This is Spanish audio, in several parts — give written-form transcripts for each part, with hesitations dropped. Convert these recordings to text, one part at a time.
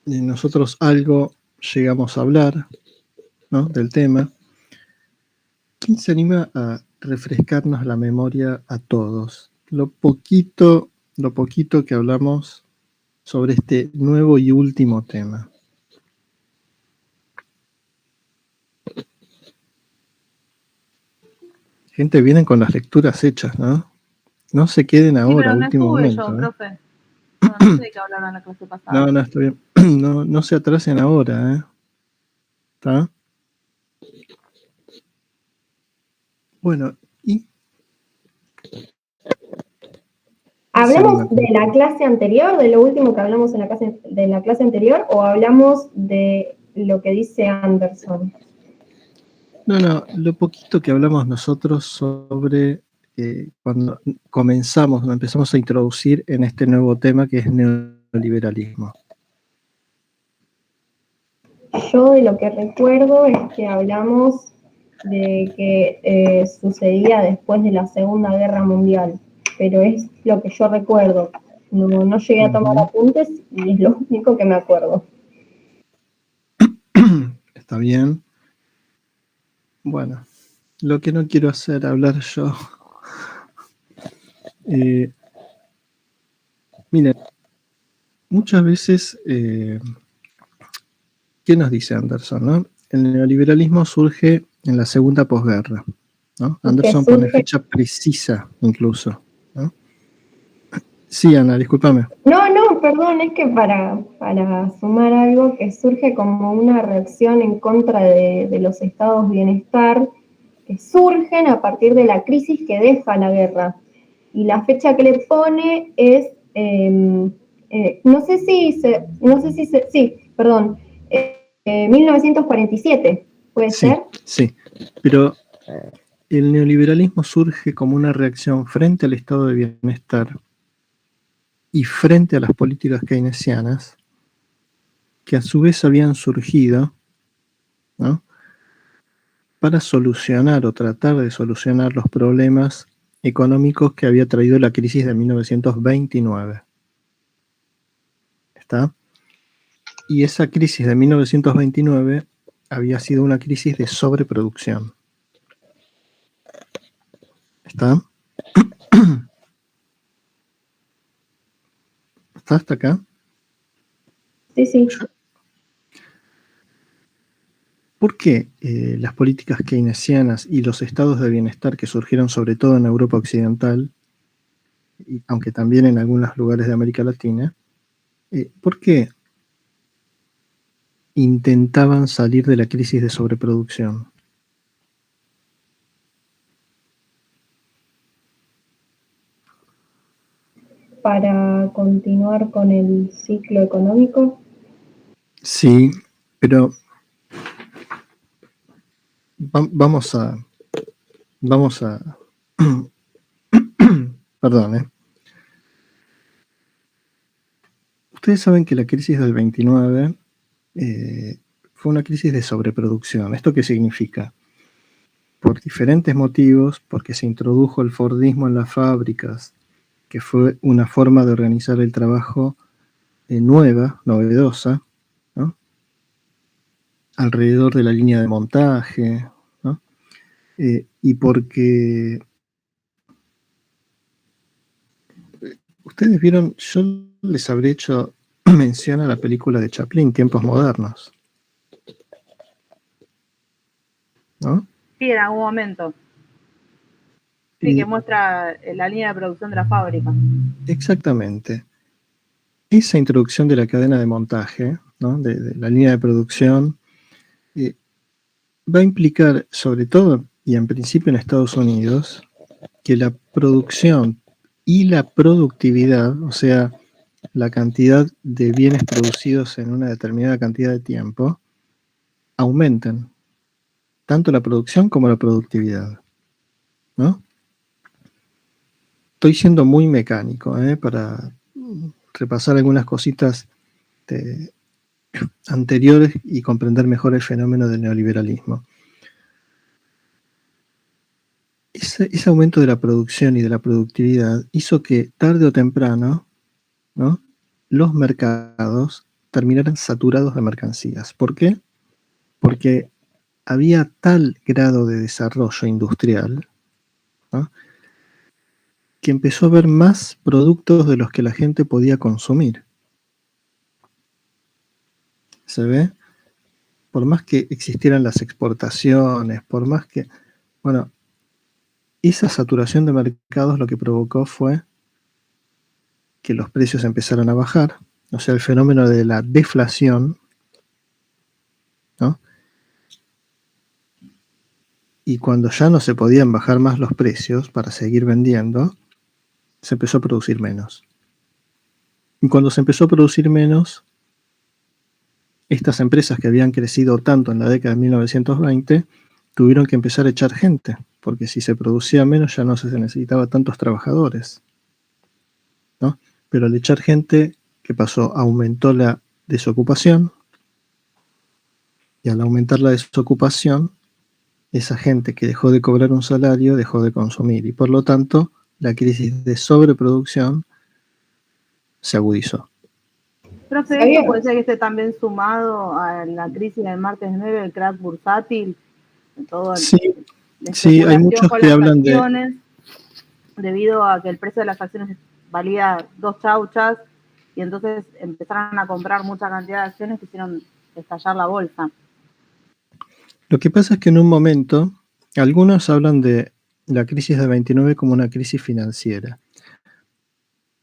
Y nosotros algo llegamos a hablar, ¿no?, del tema. ¿Quién se anima a refrescarnos la memoria a todos? Lo poquito que hablamos sobre este nuevo y último tema. Gente, vienen con las lecturas hechas, ¿no? No se queden ahora, sí, último momento. Yo, profe. No sé de qué hablaron en la clase pasada. No, está bien. No se atrasen ahora, ¿eh? ¿Está? Bueno, y... ¿Hablamos de la clase anterior, de lo último que hablamos en la clase anterior, o hablamos de lo que dice Anderson? No, lo poquito que hablamos nosotros sobre cuando empezamos a introducir en este nuevo tema que es neoliberalismo. Yo de lo que recuerdo es que hablamos de que sucedía después de la Segunda Guerra Mundial, pero es lo que yo recuerdo. No llegué a tomar apuntes y es lo único que me acuerdo. Está bien. Bueno, lo que no quiero hacer hablar yo. Miren, muchas veces, ¿qué nos dice Anderson, no? El neoliberalismo surge en la segunda posguerra, ¿no? Anderson pone fecha precisa incluso, ¿no? Sí, Ana, discúlpame. No, perdón, es que para sumar algo que surge como una reacción en contra de los estados de bienestar que surgen a partir de la crisis que deja la guerra. Y la fecha que le pone es, no sé si 1947, ¿puede ser? Sí, pero el neoliberalismo surge como una reacción frente al estado de bienestar y frente a las políticas keynesianas, que a su vez habían surgido, ¿no?, para solucionar o tratar de solucionar los problemas económicos que había traído la crisis de 1929. ¿Está? Y esa crisis de 1929 había sido una crisis de sobreproducción. ¿Está? ¿Está hasta acá? Sí. ¿Por qué las políticas keynesianas y los estados de bienestar que surgieron sobre todo en Europa Occidental, y aunque también en algunos lugares de América Latina, por qué intentaban salir de la crisis de sobreproducción? Para continuar con el ciclo económico. Sí, pero vamos a perdón, Ustedes saben que la crisis del 29 fue una crisis de sobreproducción. ¿Esto qué significa? Por diferentes motivos, porque se introdujo el Fordismo en las fábricas, que fue una forma de organizar el trabajo novedosa, ¿no?, alrededor de la línea de montaje, ¿no?, y porque ustedes vieron, yo les habré hecho mención a la película de Chaplin, Tiempos Modernos, ¿no? Sí, en algún momento. Sí, que muestra la línea de producción de la fábrica. Exactamente. Esa introducción de la cadena de montaje, ¿no?, de la línea de producción, va a implicar, sobre todo y en principio en Estados Unidos, que la producción y la productividad, o sea, la cantidad de bienes producidos en una determinada cantidad de tiempo, aumenten, tanto la producción como la productividad, ¿no? Estoy siendo muy mecánico, para repasar algunas cositas anteriores y comprender mejor el fenómeno del neoliberalismo. Ese aumento de la producción y de la productividad hizo que tarde o temprano, ¿no?, los mercados terminaran saturados de mercancías. ¿Por qué? Porque había tal grado de desarrollo industrial, ¿no?, que empezó a haber más productos de los que la gente podía consumir. ¿Se ve? Por más que existieran las exportaciones, por más que... Bueno, esa saturación de mercados lo que provocó fue que los precios empezaron a bajar, o sea, el fenómeno de la deflación, ¿no? Y cuando ya no se podían bajar más los precios para seguir vendiendo, se empezó a producir menos. Y cuando se empezó a producir menos, estas empresas que habían crecido tanto en la década de 1920 tuvieron que empezar a echar gente, porque si se producía menos ya no se necesitaba tantos trabajadores, ¿no? Pero al echar gente, ¿qué pasó? Aumentó la desocupación, y al aumentar la desocupación, esa gente que dejó de cobrar un salario dejó de consumir, y por lo tanto la crisis de sobreproducción se agudizó. Profe, ¿esto puede ser que esté también sumado a la crisis del martes 9, el crack bursátil? Todo sí, hay muchos que hablan de... Debido a que el precio de las acciones valía 2 chauchas, y entonces empezaron a comprar mucha cantidad de acciones que hicieron estallar la bolsa. Lo que pasa es que en un momento, algunos hablan de la crisis del 29 como una crisis financiera,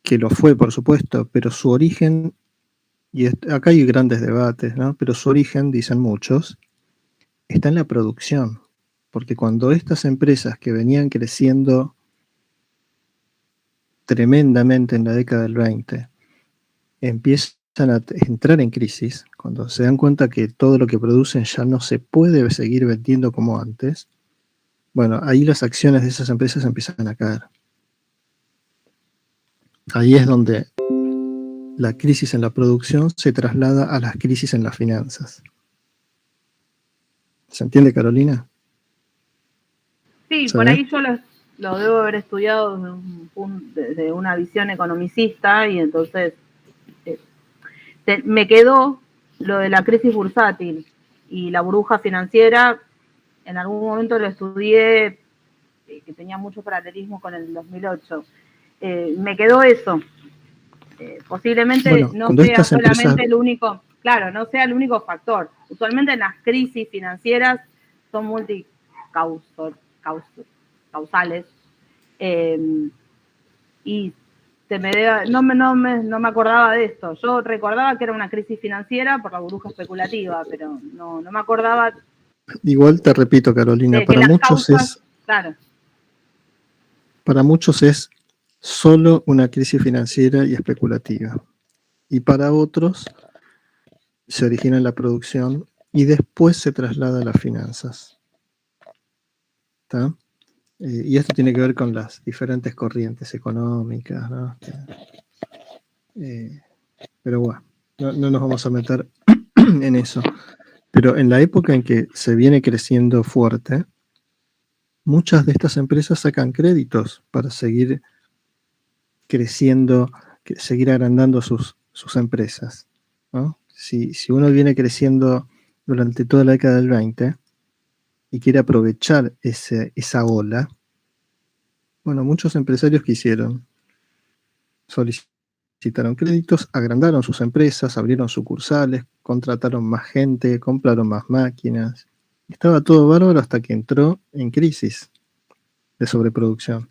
que lo fue, por supuesto, pero su origen, y acá hay grandes debates, ¿no?, pero su origen, dicen muchos, está en la producción, porque cuando estas empresas que venían creciendo tremendamente en la década del 20 empiezan a entrar en crisis, cuando se dan cuenta que todo lo que producen ya no se puede seguir vendiendo como antes, bueno, ahí las acciones de esas empresas empiezan a caer. Ahí es donde la crisis en la producción se traslada a las crisis en las finanzas. ¿Se entiende, Carolina? Sí, por ahí yo lo debo haber estudiado desde una visión economicista, y entonces me quedó lo de la crisis bursátil y la burbuja financiera. En algún momento lo estudié, que tenía mucho paralelismo con el 2008. Me quedó eso. Posiblemente bueno, no sea solamente el único, claro, no sea el único factor. Usualmente en las crisis financieras son multicausales, y no me acordaba de esto. Yo recordaba que era una crisis financiera por la burbuja especulativa, pero no me acordaba. Igual te repito, Carolina, para muchos claro, para muchos es solo una crisis financiera y especulativa, y para otros se origina en la producción y después se traslada a las finanzas. ¿Está? Y esto tiene que ver con las diferentes corrientes económicas, ¿no? Pero bueno, no nos vamos a meter en eso. Pero en la época en que se viene creciendo fuerte, muchas de estas empresas sacan créditos para seguir creciendo, seguir agrandando sus empresas, ¿no? Si uno viene creciendo durante toda la década del 20 y quiere aprovechar esa ola, bueno, muchos empresarios quisieron, solicitaron créditos, agrandaron sus empresas, abrieron sucursales, contrataron más gente, compraron más máquinas. Estaba todo bárbaro hasta que entró en crisis de sobreproducción.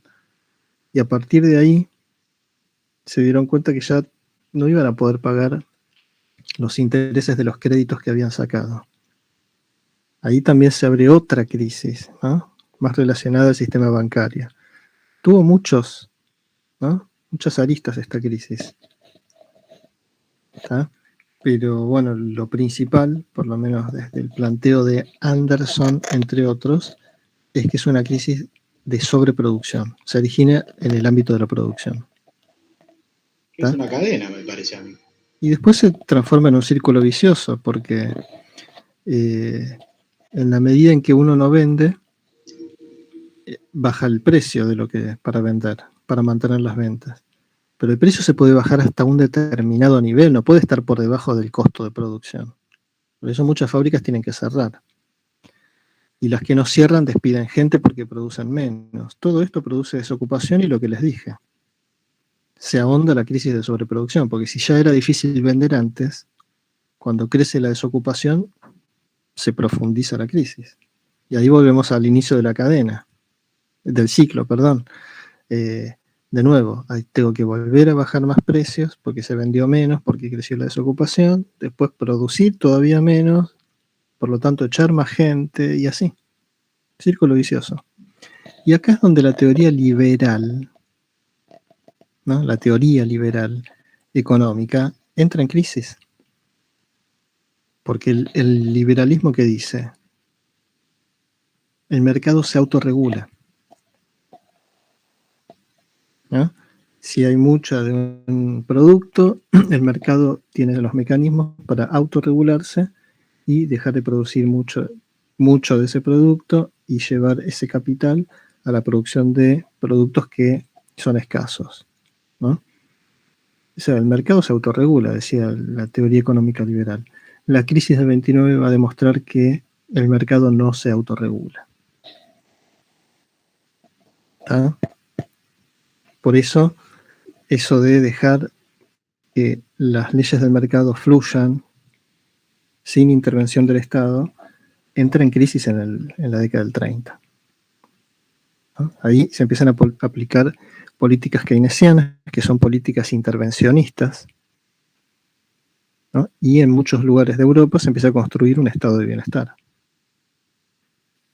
Y a partir de ahí se dieron cuenta que ya no iban a poder pagar los intereses de los créditos que habían sacado. Ahí también se abre otra crisis, ¿no?, más relacionada al sistema bancario. Tuvo muchas aristas esta crisis, ¿está? Pero bueno, lo principal, por lo menos desde el planteo de Anderson, entre otros, es que es una crisis de sobreproducción. Se origina en el ámbito de la producción. Es una cadena, me parece a mí. Y después se transforma en un círculo vicioso, porque en la medida en que uno no vende, baja el precio de lo que para vender, para mantener las ventas. Pero el precio se puede bajar hasta un determinado nivel, no puede estar por debajo del costo de producción. Por eso muchas fábricas tienen que cerrar. Y las que no cierran despiden gente porque producen menos. Todo esto produce desocupación y lo que les dije. Se ahonda la crisis de sobreproducción, porque si ya era difícil vender antes, cuando crece la desocupación, se profundiza la crisis. Y ahí volvemos al inicio de la cadena, del ciclo, perdón. De nuevo, ahí tengo que volver a bajar más precios porque se vendió menos, porque creció la desocupación, después producir todavía menos, por lo tanto echar más gente y así. Círculo vicioso. Y acá es donde la teoría liberal, ¿no? La teoría liberal económica entra en crisis. Porque el liberalismo que dice, el mercado se autorregula, ¿no? Si hay mucha de un producto, el mercado tiene los mecanismos para autorregularse y dejar de producir mucho de ese producto y llevar ese capital a la producción de productos que son escasos, ¿no? O sea, el mercado se autorregula, decía la teoría económica liberal. La crisis del 29 va a demostrar que el mercado no se autorregula. ¿Está? Por eso de dejar que las leyes del mercado fluyan sin intervención del Estado entra en crisis en la década del 30. ¿No? Ahí se empiezan a aplicar políticas keynesianas, que son políticas intervencionistas, ¿no? Y en muchos lugares de Europa se empieza a construir un estado de bienestar,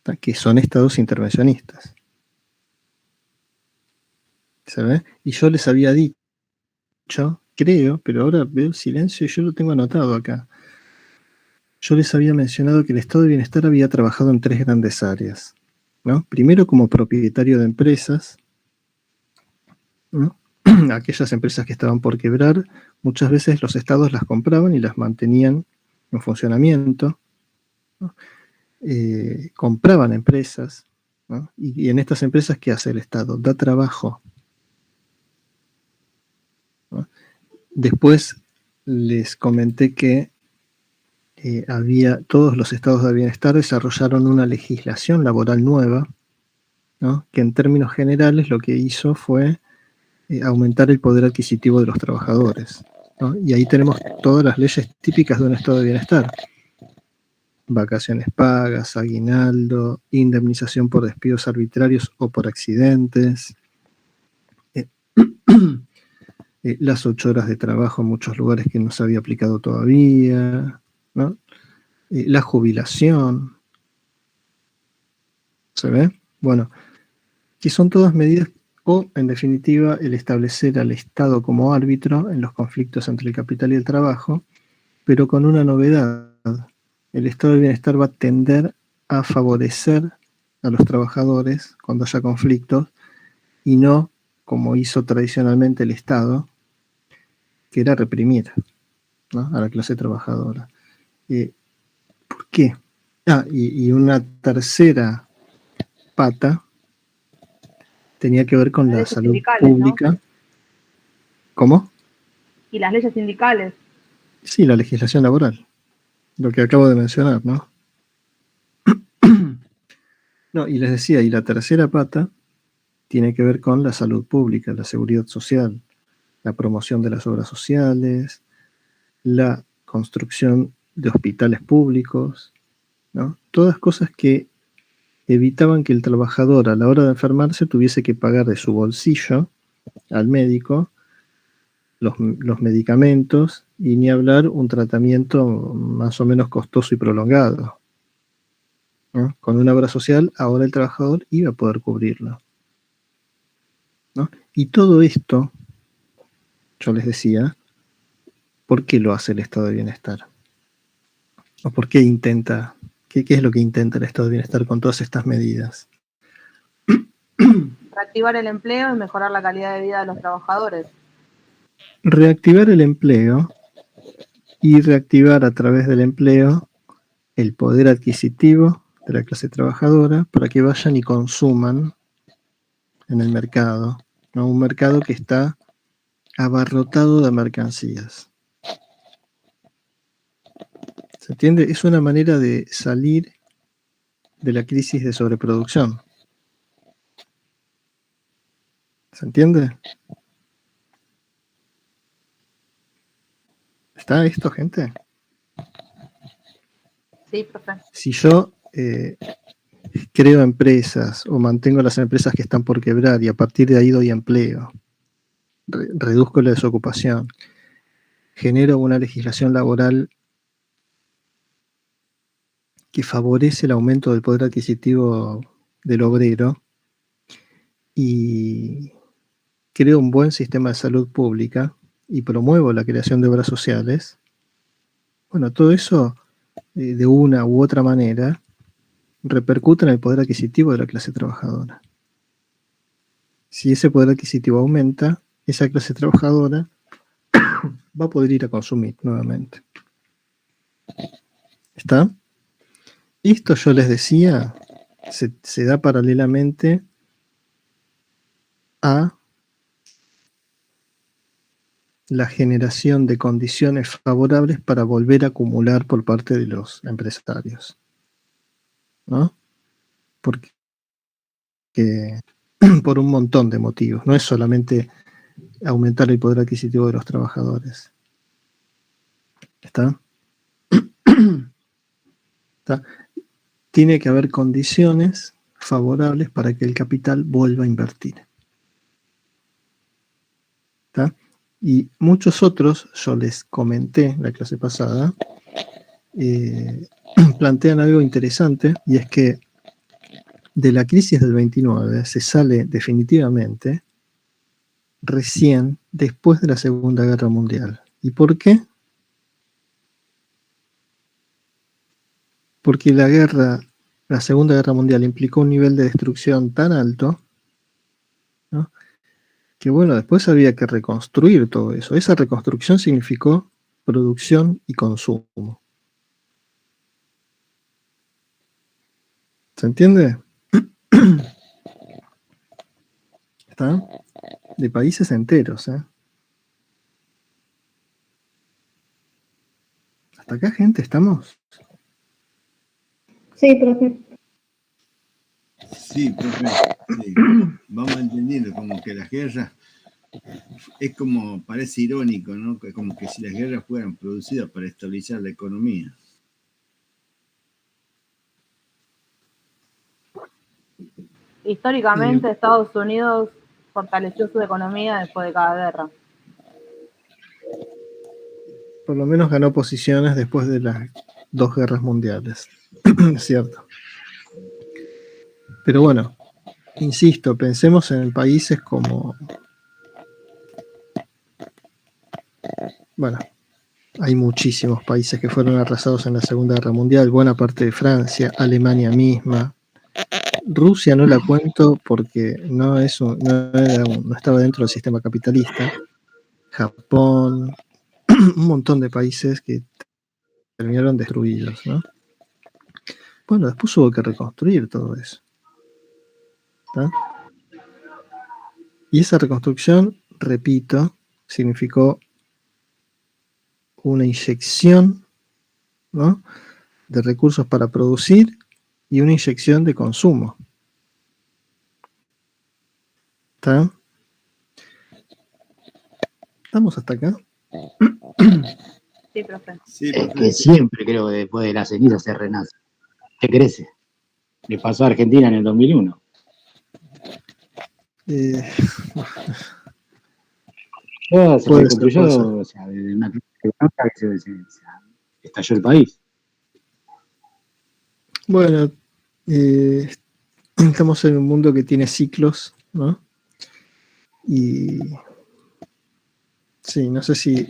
¿no? Que son estados intervencionistas. ¿Se ve? Y yo les había dicho, creo, pero ahora veo el silencio y yo lo tengo anotado acá. Yo les había mencionado que el estado de bienestar había trabajado en 3 grandes áreas, ¿no? Primero como propietario de empresas, ¿no? Aquellas empresas que estaban por quebrar, muchas veces los estados las compraban y las mantenían en funcionamiento, ¿no? Compraban empresas, ¿no? Y en estas empresas, ¿qué hace el Estado? Da trabajo, ¿no? Después les comenté que todos los estados de bienestar desarrollaron una legislación laboral nueva, ¿no? Que en términos generales lo que hizo fue aumentar el poder adquisitivo de los trabajadores, ¿no? Y ahí tenemos todas las leyes típicas de un estado de bienestar. Vacaciones pagas, aguinaldo, indemnización por despidos arbitrarios o por accidentes, las 8 horas de trabajo en muchos lugares que no se había aplicado todavía, ¿no? La jubilación. ¿Se ve? Bueno, que son todas medidas, o en definitiva el establecer al Estado como árbitro en los conflictos entre el capital y el trabajo, pero con una novedad. El estado de bienestar va a tender a favorecer a los trabajadores cuando haya conflictos y no como hizo tradicionalmente el Estado, que era reprimir, ¿no? A la clase trabajadora. ¿Por qué? Y una tercera pata tenía que ver con la salud pública. ¿No? ¿Cómo? Y las leyes sindicales. Sí, la legislación laboral. Lo que acabo de mencionar, ¿no? No, y les decía, y la tercera pata tiene que ver con la salud pública, la seguridad social, la promoción de las obras sociales, la construcción de hospitales públicos, ¿no? Todas cosas que evitaban que el trabajador a la hora de enfermarse tuviese que pagar de su bolsillo al médico los medicamentos y ni hablar un tratamiento más o menos costoso y prolongado, ¿no? Con una obra social, ahora el trabajador iba a poder cubrirlo, ¿no? Y todo esto, yo les decía, ¿por qué lo hace el estado de bienestar? ¿O por qué intenta? ¿Qué es lo que intenta el estado de bienestar con todas estas medidas? Reactivar el empleo y mejorar la calidad de vida de los trabajadores. Reactivar el empleo y reactivar a través del empleo el poder adquisitivo de la clase trabajadora para que vayan y consuman en el mercado, ¿no? Un mercado que está abarrotado de mercancías. ¿Se entiende? Es una manera de salir de la crisis de sobreproducción. ¿Se entiende? ¿Está esto, gente? Sí, profe. Si yo creo empresas o mantengo las empresas que están por quebrar y a partir de ahí doy empleo, reduzco la desocupación, genero una legislación laboral que favorece el aumento del poder adquisitivo del obrero y creo un buen sistema de salud pública y promuevo la creación de obras sociales, bueno, todo eso de una u otra manera repercute en el poder adquisitivo de la clase trabajadora. Si ese poder adquisitivo aumenta, esa clase trabajadora va a poder ir a consumir nuevamente. ¿Está? Esto yo les decía, se da paralelamente a la generación de condiciones favorables para volver a acumular por parte de los empresarios, ¿no? Porque por un montón de motivos, no es solamente aumentar el poder adquisitivo de los trabajadores. ¿Está? ¿Está? Tiene que haber condiciones favorables para que el capital vuelva a invertir. ¿Está? Y muchos otros, yo les comenté en la clase pasada, plantean algo interesante, y es que de la crisis del 29 se sale definitivamente recién después de la Segunda Guerra Mundial. ¿Y por qué? Porque la Segunda Guerra Mundial implicó un nivel de destrucción tan alto, ¿no?, que bueno, después había que reconstruir todo eso. Esa reconstrucción significó producción y consumo. ¿Se entiende? ¿Está? De países enteros, ¿eh? ¿Hasta acá, gente, estamos? Sí, profe. Sí, profe. Sí. Vamos entendiendo como que las guerras es como, parece irónico, ¿no? Como que si las guerras fueran producidas para estabilizar la economía. Históricamente, Estados Unidos fortaleció su economía después de cada guerra. Por lo menos ganó posiciones después de las 2 guerras mundiales. Cierto. Pero bueno, insisto, pensemos en países como... Bueno, hay muchísimos países que fueron arrasados en la Segunda Guerra Mundial, buena parte de Francia, Alemania misma. Rusia no la cuento porque no estaba dentro del sistema capitalista. Japón, un montón de países que terminaron destruidos, ¿no? Bueno, después hubo que reconstruir todo eso. ¿Está? Y esa reconstrucción, repito, significó una inyección, ¿no?, de recursos para producir y una inyección de consumo. ¿Está? ¿Estamos hasta acá? Sí, profe. Sí, Es profe. que siempre creo que después de la ceniza se renace. Se crece. Le pasó a Argentina en el 2001. Se Puede reconstruyó, ser. o sea, de una crisis económica que se estalló el país. Bueno, estamos en un mundo que tiene ciclos, ¿no? Y sí, no sé si...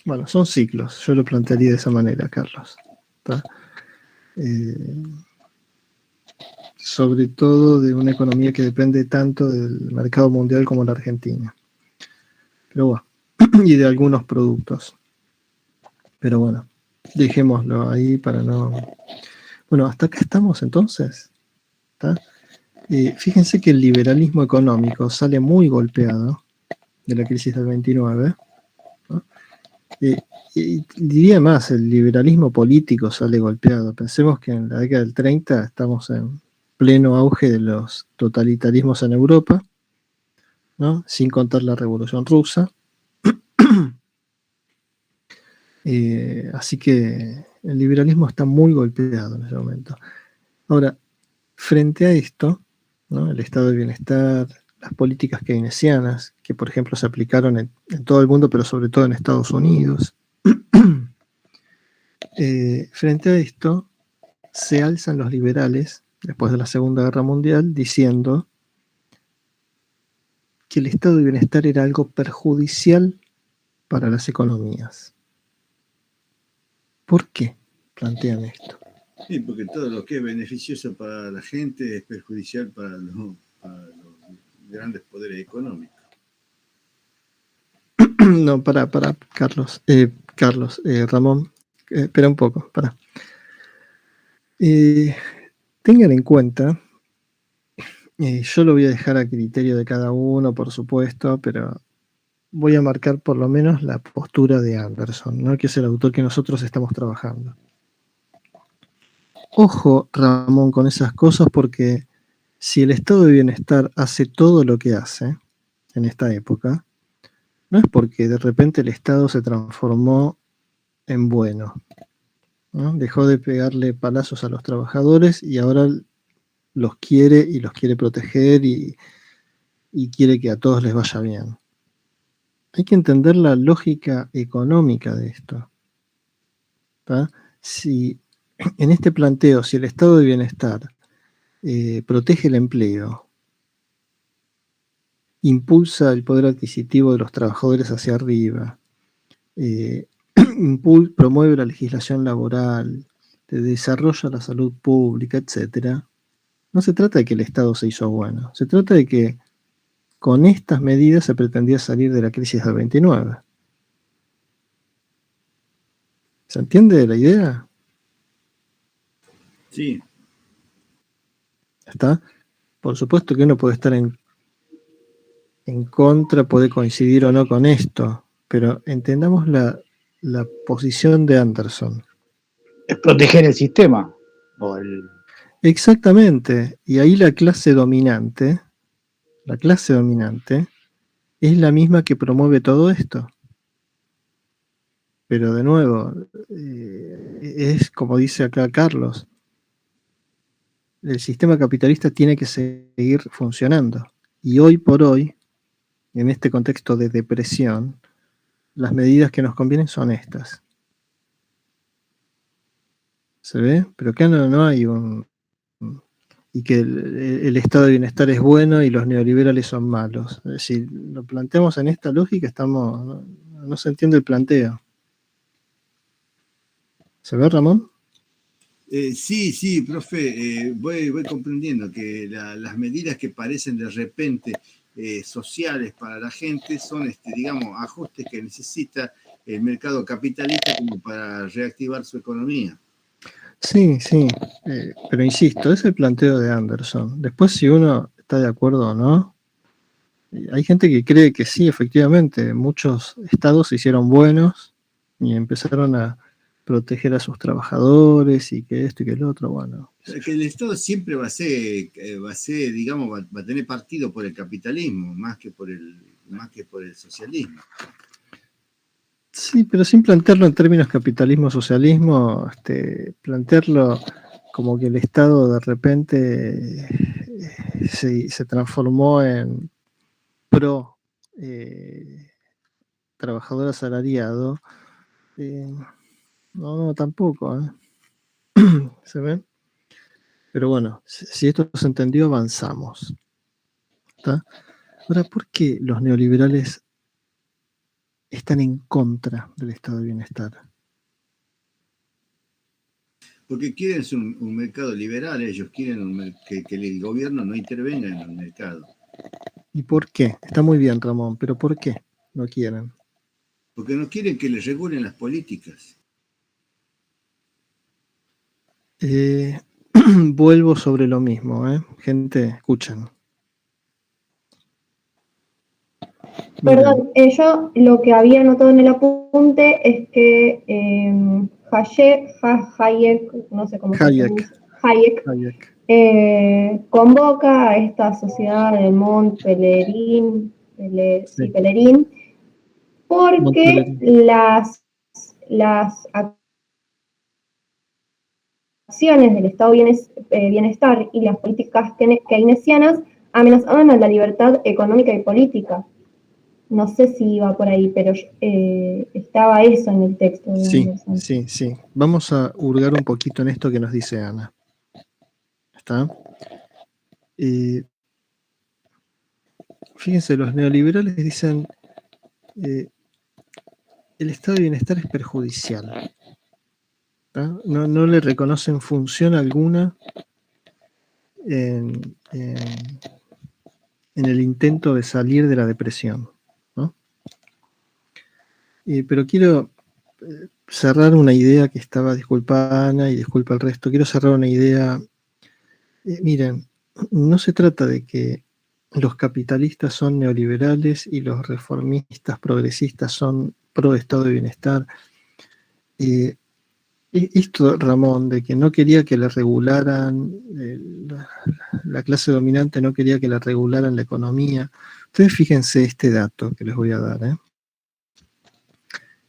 Bueno, son ciclos, yo lo plantearía de esa manera, Carlos. ¿Está? Sobre todo de una economía que depende tanto del mercado mundial como la Argentina. Pero bueno, y de algunos productos. Pero bueno, dejémoslo ahí para no... Bueno, hasta acá estamos entonces. ¿Está? Fíjense que el liberalismo económico sale muy golpeado de la crisis del 29, ¿no? Y diría más, el liberalismo político sale golpeado. Pensemos que en la década del 30 estamos en pleno auge de los totalitarismos en Europa, ¿no? Sin contar la Revolución Rusa. Así que el liberalismo está muy golpeado en ese momento. Ahora, frente a esto, ¿no? El estado de bienestar, las políticas keynesianas, que por ejemplo se aplicaron en todo el mundo, pero sobre todo en Estados Unidos, frente a esto, se alzan los liberales, después de la Segunda Guerra Mundial, diciendo que el estado de bienestar era algo perjudicial para las economías. ¿Por qué plantean esto? Sí, porque todo lo que es beneficioso para la gente es perjudicial para los grandes poderes económicos. No, para Carlos. Ramón, espera un poco, para. Tengan en cuenta, yo lo voy a dejar a criterio de cada uno, por supuesto, pero voy a marcar por lo menos la postura de Anderson, ¿no? Que es el autor que nosotros estamos trabajando. Ojo, Ramón, con esas cosas, porque si el estado de bienestar hace todo lo que hace en esta época, no es porque de repente el Estado se transformó en bueno, ¿no? Dejó de pegarle palazos a los trabajadores y ahora los quiere y los quiere proteger y quiere que a todos les vaya bien. Hay que entender la lógica económica de esto, ¿tá? Si en este planteo, si el estado de bienestar protege el empleo, impulsa el poder adquisitivo de los trabajadores hacia arriba, promueve la legislación laboral, desarrolla la salud pública, etc. No se trata de que el Estado se hizo bueno, se trata de que con estas medidas se pretendía salir de la crisis del 29. ¿Se entiende la idea? Sí. ¿Está? Por supuesto que uno puede estar en contra, puede coincidir o no con esto, pero entendamos la posición de Anderson. Es proteger el sistema. Exactamente, y ahí la clase dominante es la misma que promueve todo esto. Pero de nuevo, es como dice acá Carlos, el sistema capitalista tiene que seguir funcionando. Y hoy por hoy, en este contexto de depresión, las medidas que nos convienen son estas. ¿Se ve? Pero acá no hay y que el estado de bienestar es bueno y los neoliberales son malos. Es decir, lo planteamos en esta lógica, no se entiende el planteo. ¿Se ve, Ramón? Sí, profe, voy comprendiendo que las medidas que parecen de repente sociales para la gente son, digamos, ajustes que necesita el mercado capitalista como para reactivar su economía. Sí, pero insisto, es el planteo de Anderson. Después, si uno está de acuerdo o no, hay gente que cree que sí, efectivamente, muchos estados se hicieron buenos y empezaron a proteger a sus trabajadores y que esto y que el otro, bueno. O sea, que el Estado siempre va a ser, digamos, va a tener partido por el capitalismo, más que por el socialismo. Sí, pero sin plantearlo en términos capitalismo-socialismo, plantearlo como que el Estado de repente se transformó en pro trabajador asalariado, no, tampoco, ¿se ven? Pero bueno, si esto se entendió, avanzamos. ¿Está? Ahora, ¿por qué los neoliberales están en contra del estado de bienestar? Porque quieren un mercado liberal, ellos quieren que el gobierno no intervenga en el mercado. ¿Y por qué? Está muy bien, Ramón, pero ¿por qué no quieren? Porque no quieren que les regulen las políticas. Vuelvo sobre lo mismo, Gente, escuchen. Perdón, yo lo que había notado en el apunte es que Hayek, no sé cómo se pronuncia, Hayek, convoca a esta sociedad de Pelerín, porque las acciones del Estado bienestar y las políticas keynesianas amenazaban a la libertad económica y política. No sé si iba por ahí, pero estaba eso en el texto de Anderson. Sí. Vamos a hurgar un poquito en esto que nos dice Ana. ¿Está? Fíjense, los neoliberales dicen el estado de bienestar es perjudicial. No le reconocen función alguna en el intento de salir de la depresión, ¿no? Pero quiero cerrar una idea que estaba, disculpa Ana y disculpa el resto, quiero cerrar una idea. Miren, no se trata de que los capitalistas son neoliberales y los reformistas progresistas son pro estado de bienestar. Esto, Ramón, de que no quería que le regularan, la clase dominante no quería que le regularan la economía. Ustedes fíjense este dato que les voy a dar.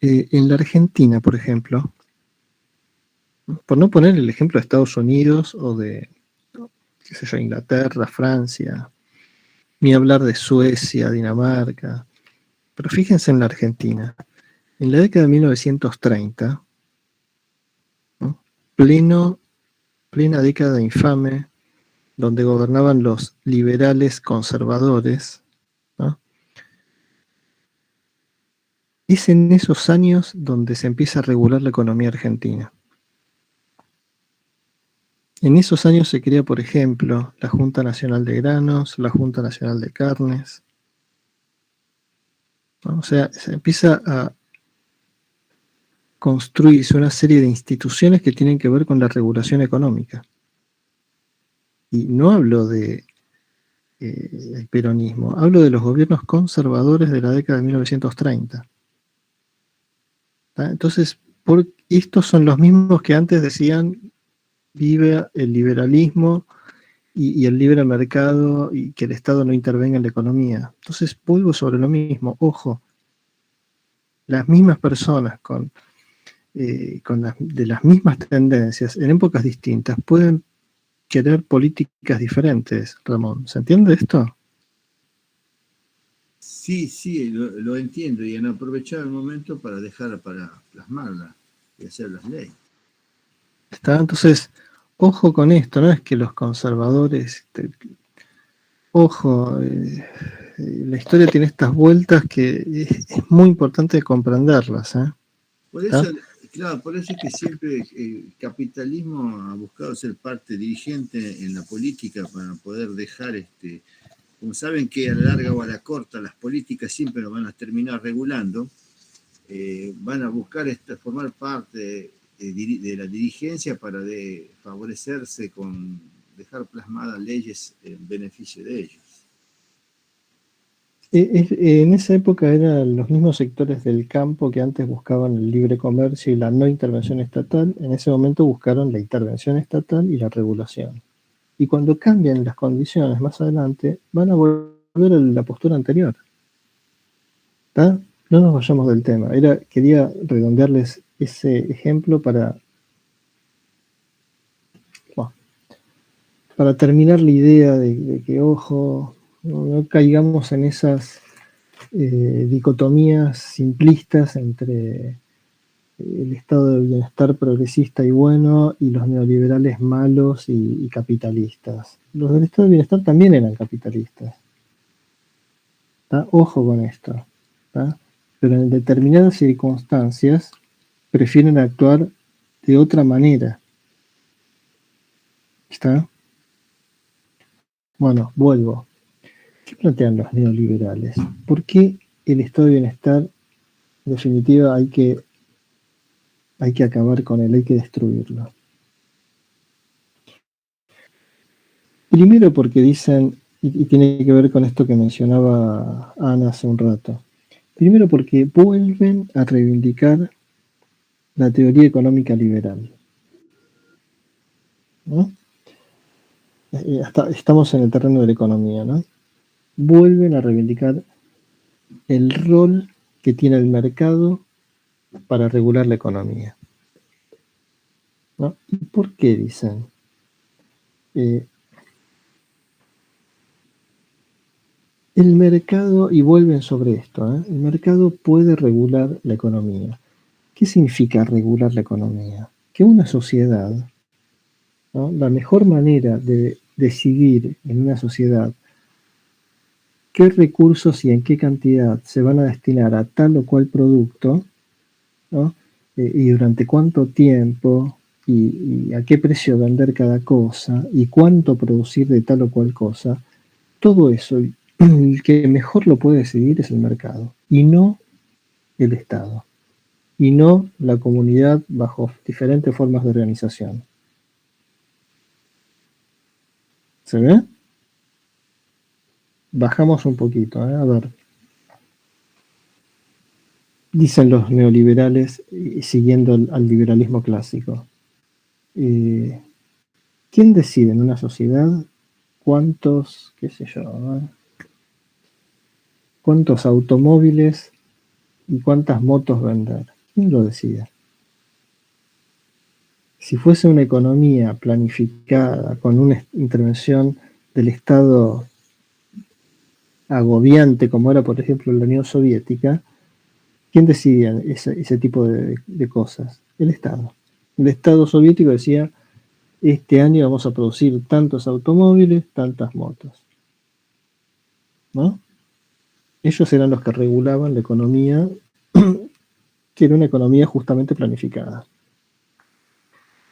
En la Argentina, por ejemplo, por no poner el ejemplo de Estados Unidos o de, qué sé yo, Inglaterra, Francia, ni hablar de Suecia, Dinamarca, pero fíjense en la Argentina. En la década de 1930, ¿no? Plena década infame, donde gobernaban los liberales conservadores, ¿no? Es en esos años donde se empieza a regular la economía argentina. En esos años se crea, por ejemplo, la Junta Nacional de Granos, la Junta Nacional de Carnes, ¿no? O sea, se empieza a construirse una serie de instituciones que tienen que ver con la regulación económica. Y no hablo de el peronismo, hablo de los gobiernos conservadores de la década de 1930. ¿Tá? Entonces, estos son los mismos que antes decían vive el liberalismo y el libre mercado y que el Estado no intervenga en la economía. Entonces, vuelvo sobre lo mismo. Ojo, las mismas personas de las mismas tendencias en épocas distintas pueden querer políticas diferentes, Ramón. ¿Se entiende esto? Sí, lo entiendo, y han aprovechado el momento para plasmarla y hacer las leyes. ¿Está? Entonces, ojo con esto, no es que los conservadores, ojo, la historia tiene estas vueltas que es muy importante comprenderlas. Por eso, claro, por eso es que siempre el capitalismo ha buscado ser parte dirigente en la política para poder dejar, como saben que a la larga o a la corta las políticas siempre lo van a terminar regulando, van a buscar formar parte de la dirigencia para favorecerse con dejar plasmadas leyes en beneficio de ellos. En esa época eran los mismos sectores del campo que antes buscaban el libre comercio y la no intervención estatal. En ese momento buscaron la intervención estatal y la regulación. Y cuando cambian las condiciones más adelante, van a volver a la postura anterior. ¿Está? No nos vayamos del tema. Quería redondearles ese ejemplo para terminar la idea de que, ojo, no caigamos en esas dicotomías simplistas entre el estado de bienestar progresista y bueno y los neoliberales malos y capitalistas. Los del estado de bienestar también eran capitalistas. ¿Tá? Ojo con esto. ¿Tá? Pero en determinadas circunstancias prefieren actuar de otra manera. ¿Está? Bueno, vuelvo. ¿Qué plantean los neoliberales? ¿Por qué el estado de bienestar, en definitiva, hay que acabar con él, hay que destruirlo? Primero porque dicen, y tiene que ver con esto que mencionaba Ana hace un rato. Primero porque vuelven a reivindicar la teoría económica liberal, ¿no? Estamos en el terreno de la economía, ¿no? Vuelven a reivindicar el rol que tiene el mercado para regular la economía, ¿no? ¿Y por qué dicen? El mercado, y vuelven sobre esto, el mercado puede regular la economía. ¿Qué significa regular la economía? Que una sociedad, ¿no? La mejor manera de decidir en una sociedad qué recursos y en qué cantidad se van a destinar a tal o cual producto, ¿no? Y durante cuánto tiempo, y a qué precio vender cada cosa, y cuánto producir de tal o cual cosa, todo eso, el que mejor lo puede decidir es el mercado, y no el Estado, y no la comunidad bajo diferentes formas de organización. ¿Se ve? Bajamos un poquito, a ver. Dicen los neoliberales, siguiendo al liberalismo clásico. ¿Quién decide en una sociedad cuántos, qué sé yo, cuántos automóviles y cuántas motos vender? ¿Quién lo decide? Si fuese una economía planificada con una intervención del Estado agobiante, como era, por ejemplo, la Unión Soviética, ¿quién decidía ese tipo de cosas? El Estado. El Estado soviético decía, este año vamos a producir tantos automóviles, tantas motos, ¿no? Ellos eran los que regulaban la economía, que era una economía justamente planificada.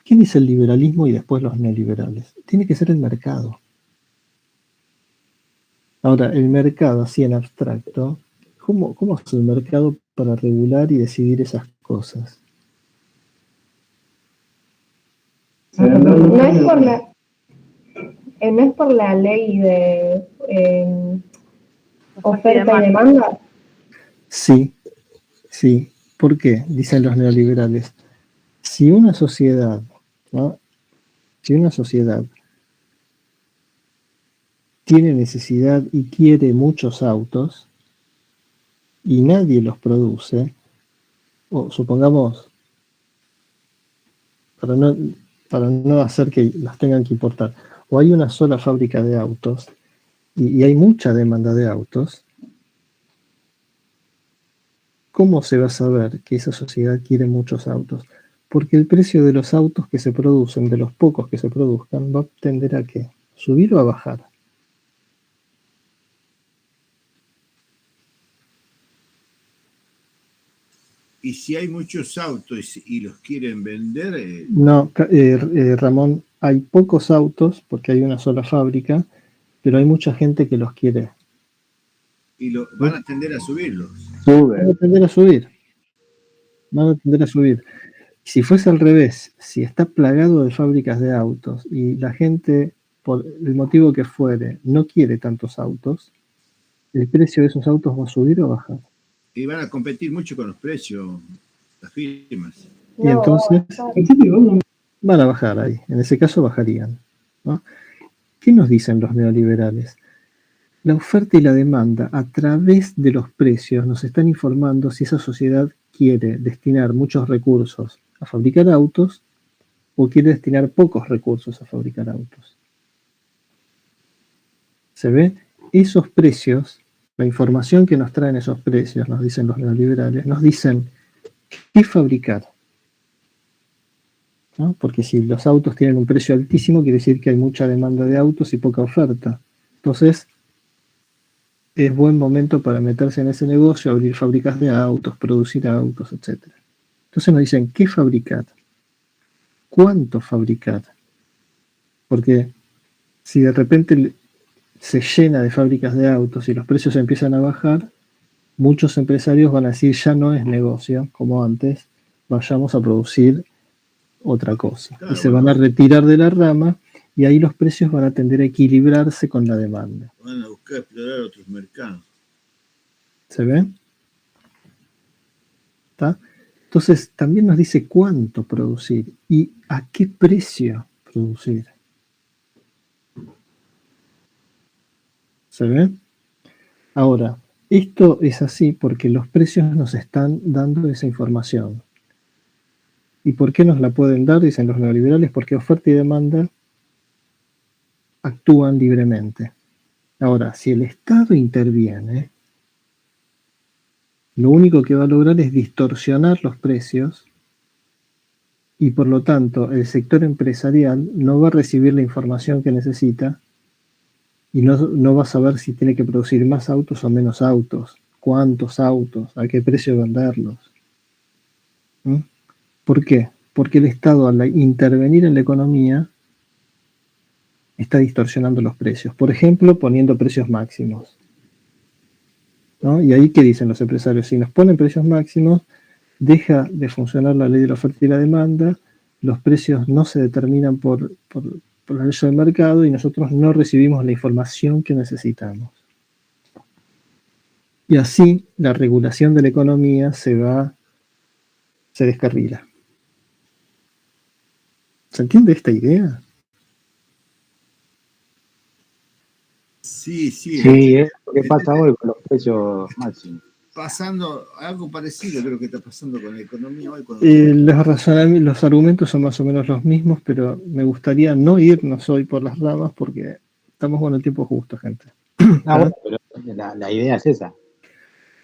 ¿Quién dice el liberalismo y después los neoliberales? Tiene que ser el mercado. Ahora, el mercado, así en abstracto, ¿cómo hace el mercado para regular y decidir esas cosas? No es por la ley de oferta y demanda. Sí. ¿Por qué? Dicen los neoliberales. Si una sociedad, ¿no? Si una sociedad tiene necesidad y quiere muchos autos y nadie los produce, o supongamos, para no hacer que las tengan que importar, o hay una sola fábrica de autos y hay mucha demanda de autos, ¿cómo se va a saber que esa sociedad quiere muchos autos? Porque el precio de los autos que se producen, de los pocos que se produzcan, va a tender a ¿qué? ¿Subir o a bajar? Y si hay muchos autos y los quieren vender... No, Ramón, hay pocos autos porque hay una sola fábrica, pero hay mucha gente que los quiere. Y van a tender a subirlos. Van a tender a subir. Van a tender a subir. Si fuese al revés, si está plagado de fábricas de autos y la gente, por el motivo que fuere, no quiere tantos autos, ¿el precio de esos autos va a subir o a bajar? Y van a competir mucho con los precios, las firmas. Y entonces van a bajar ahí. En ese caso bajarían, ¿no? ¿Qué nos dicen los neoliberales? La oferta y la demanda a través de los precios nos están informando si esa sociedad quiere destinar muchos recursos a fabricar autos o quiere destinar pocos recursos a fabricar autos. ¿Se ve? Esos precios, la información que nos traen esos precios, nos dicen los neoliberales, nos dicen qué fabricar, ¿no? Porque si los autos tienen un precio altísimo, quiere decir que hay mucha demanda de autos y poca oferta. Entonces, es buen momento para meterse en ese negocio, abrir fábricas de autos, producir autos, etc. Entonces nos dicen, ¿qué fabricar? ¿Cuánto fabricar? Porque si de repente se llena de fábricas de autos y los precios empiezan a bajar, muchos empresarios van a decir, ya no es negocio como antes, vayamos a producir otra cosa. Claro, y se van a retirar de la rama y ahí los precios van a tender a equilibrarse con la demanda. Van a buscar explorar otros mercados. ¿Se ve? ¿Está? Entonces, también nos dice cuánto producir y a qué precio producir. ¿Se ve? Ahora, esto es así porque los precios nos están dando esa información. ¿Y por qué nos la pueden dar? Dicen los neoliberales, porque oferta y demanda actúan libremente. Ahora, si el Estado interviene, lo único que va a lograr es distorsionar los precios y por lo tanto el sector empresarial no va a recibir la información que necesita y no va a saber si tiene que producir más autos o menos autos, cuántos autos, a qué precio venderlos. ¿Mm? ¿Por qué? Porque el Estado al intervenir en la economía está distorsionando los precios. Por ejemplo, poniendo precios máximos. ¿No? Y ahí, ¿qué dicen los empresarios? Si nos ponen precios máximos, deja de funcionar la ley de la oferta y la demanda, los precios no se determinan por la ley del mercado y nosotros no recibimos la información que necesitamos. Y así la regulación de la economía se descarrila. ¿Se entiende esta idea? Sí, sí. Sí, es lo que pasa hoy con los precios máximos. Pasando algo parecido, creo que está pasando con la economía hoy. Los argumentos son más o menos los mismos, pero me gustaría no irnos hoy por las ramas porque estamos con el tiempo justo, gente. Bueno, pero la idea es esa.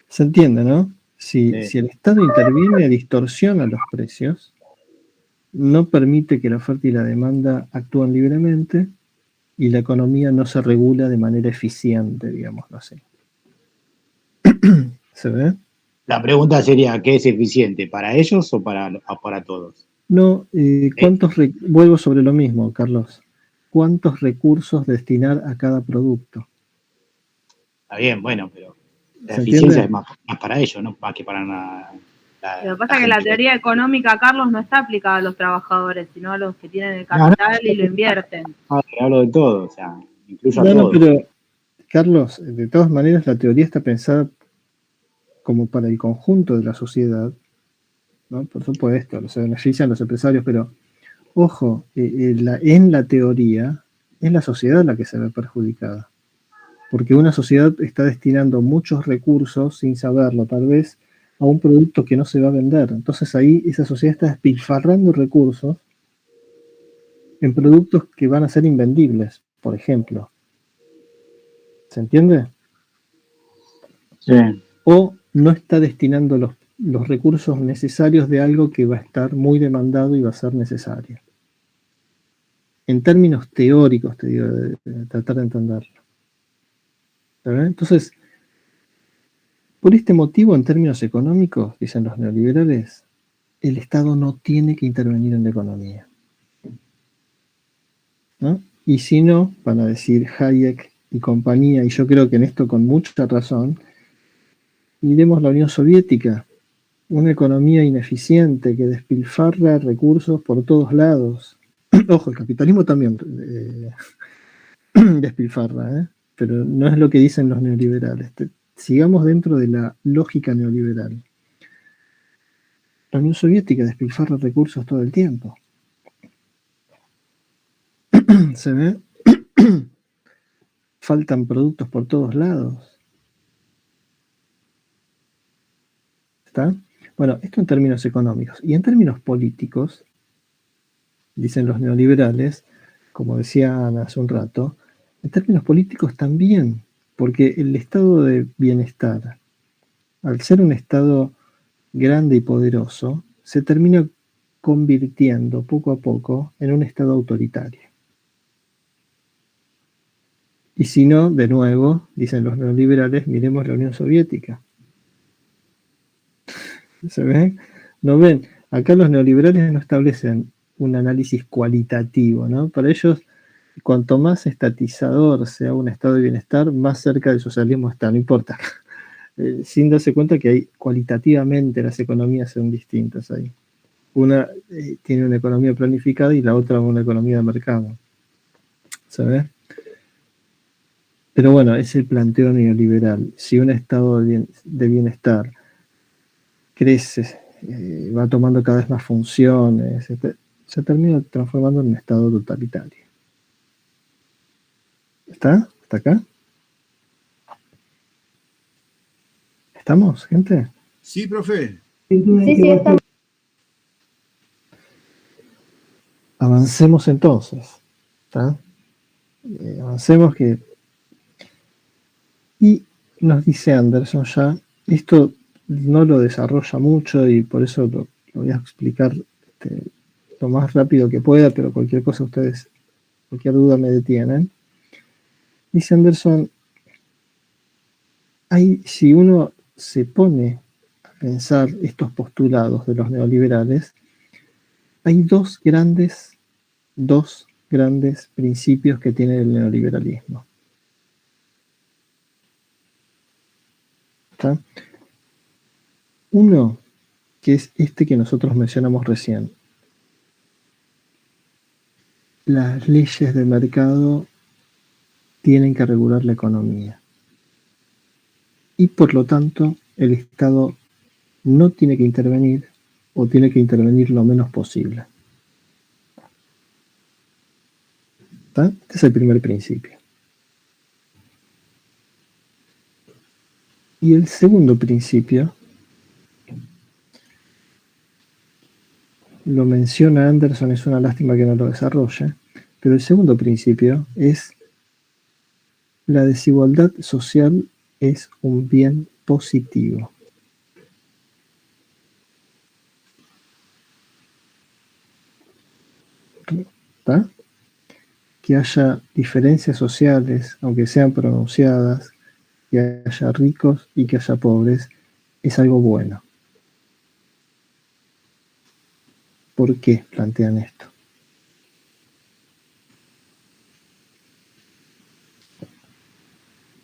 Se entiende, ¿no? Si el Estado interviene, distorsiona los precios, no permite que la oferta y la demanda actúen libremente y la economía no se regula de manera eficiente, digámoslo así. ¿Se ve? La pregunta sería, ¿qué es eficiente? ¿Para ellos o para todos? No, vuelvo sobre lo mismo, Carlos. ¿Cuántos recursos destinar a cada producto? Está bien, bueno, pero la ¿Se eficiencia entiende? es más para ellos, no más que para Lo que pasa es que la teoría económica, Carlos, no está aplicada a los trabajadores, sino a los que tienen el capital y lo invierten. Hablo de todo, o sea, incluso a No, todos. pero, Carlos, de todas maneras la teoría está pensada como para el conjunto de la sociedad, ¿no? Por supuesto, se benefician los empresarios, pero ojo, en la teoría es la sociedad la que se ve perjudicada. Porque una sociedad está destinando muchos recursos, sin saberlo tal vez, a un producto que no se va a vender. Entonces ahí esa sociedad está despilfarrando recursos en productos que van a ser invendibles, por ejemplo. ¿Se entiende? Sí. O no está destinando los recursos necesarios de algo que va a estar muy demandado y va a ser necesario. En términos teóricos, te digo, de tratar de entenderlo. ¿Verdad? Entonces, por este motivo, en términos económicos, dicen los neoliberales, el Estado no tiene que intervenir en la economía. ¿No? Y si no, van a decir Hayek y compañía, y yo creo que en esto con mucha razón, miremos la Unión Soviética, una economía ineficiente que despilfarra recursos por todos lados. Ojo, el capitalismo también despilfarra, pero no es lo que dicen los neoliberales. Sigamos dentro de la lógica neoliberal. La Unión Soviética despilfarra recursos todo el tiempo. ¿Se ve? Faltan productos por todos lados. ¿Está? Bueno, esto en términos económicos. Y en términos políticos, dicen los neoliberales, como decía Ana hace un rato, en términos políticos también, porque el estado de bienestar, al ser un estado grande y poderoso, se termina convirtiendo poco a poco en un estado autoritario. Y si no, de nuevo, dicen los neoliberales, miremos la Unión Soviética. ¿Se ven? ¿No ven? Acá los neoliberales no establecen un análisis cualitativo, ¿no? Para ellos, cuanto más estatizador sea un estado de bienestar, más cerca del socialismo está, no importa. Sin darse cuenta que cualitativamente las economías son distintas ahí. Una tiene una economía planificada y la otra una economía de mercado. ¿Se ve? Pero bueno, es el planteo neoliberal. Si un estado de bienestar crece, va tomando cada vez más funciones, se termina transformando en un estado totalitario. ¿Está? ¿Está acá? ¿Estamos, gente? Sí, profe. Sí, está. Avancemos entonces. ¿Está? Avancemos que... Y nos dice Anderson ya, esto no lo desarrolla mucho y por eso lo voy a explicar lo más rápido que pueda, pero cualquier cosa ustedes, cualquier duda me detienen. Dice Anderson, si uno se pone a pensar estos postulados de los neoliberales, hay dos grandes principios que tiene el neoliberalismo. ¿Está? Uno, que es este que nosotros mencionamos recién. Las leyes de mercado tienen que regular la economía. Y por lo tanto, el Estado no tiene que intervenir o tiene que intervenir lo menos posible. ¿Está? Este es el primer principio. Y el segundo principio lo menciona Anderson, es una lástima que no lo desarrolle, pero el segundo principio es la desigualdad social es un bien positivo. ¿Está? Que haya diferencias sociales, aunque sean pronunciadas, que haya ricos y que haya pobres, es algo bueno. ¿Por qué plantean esto?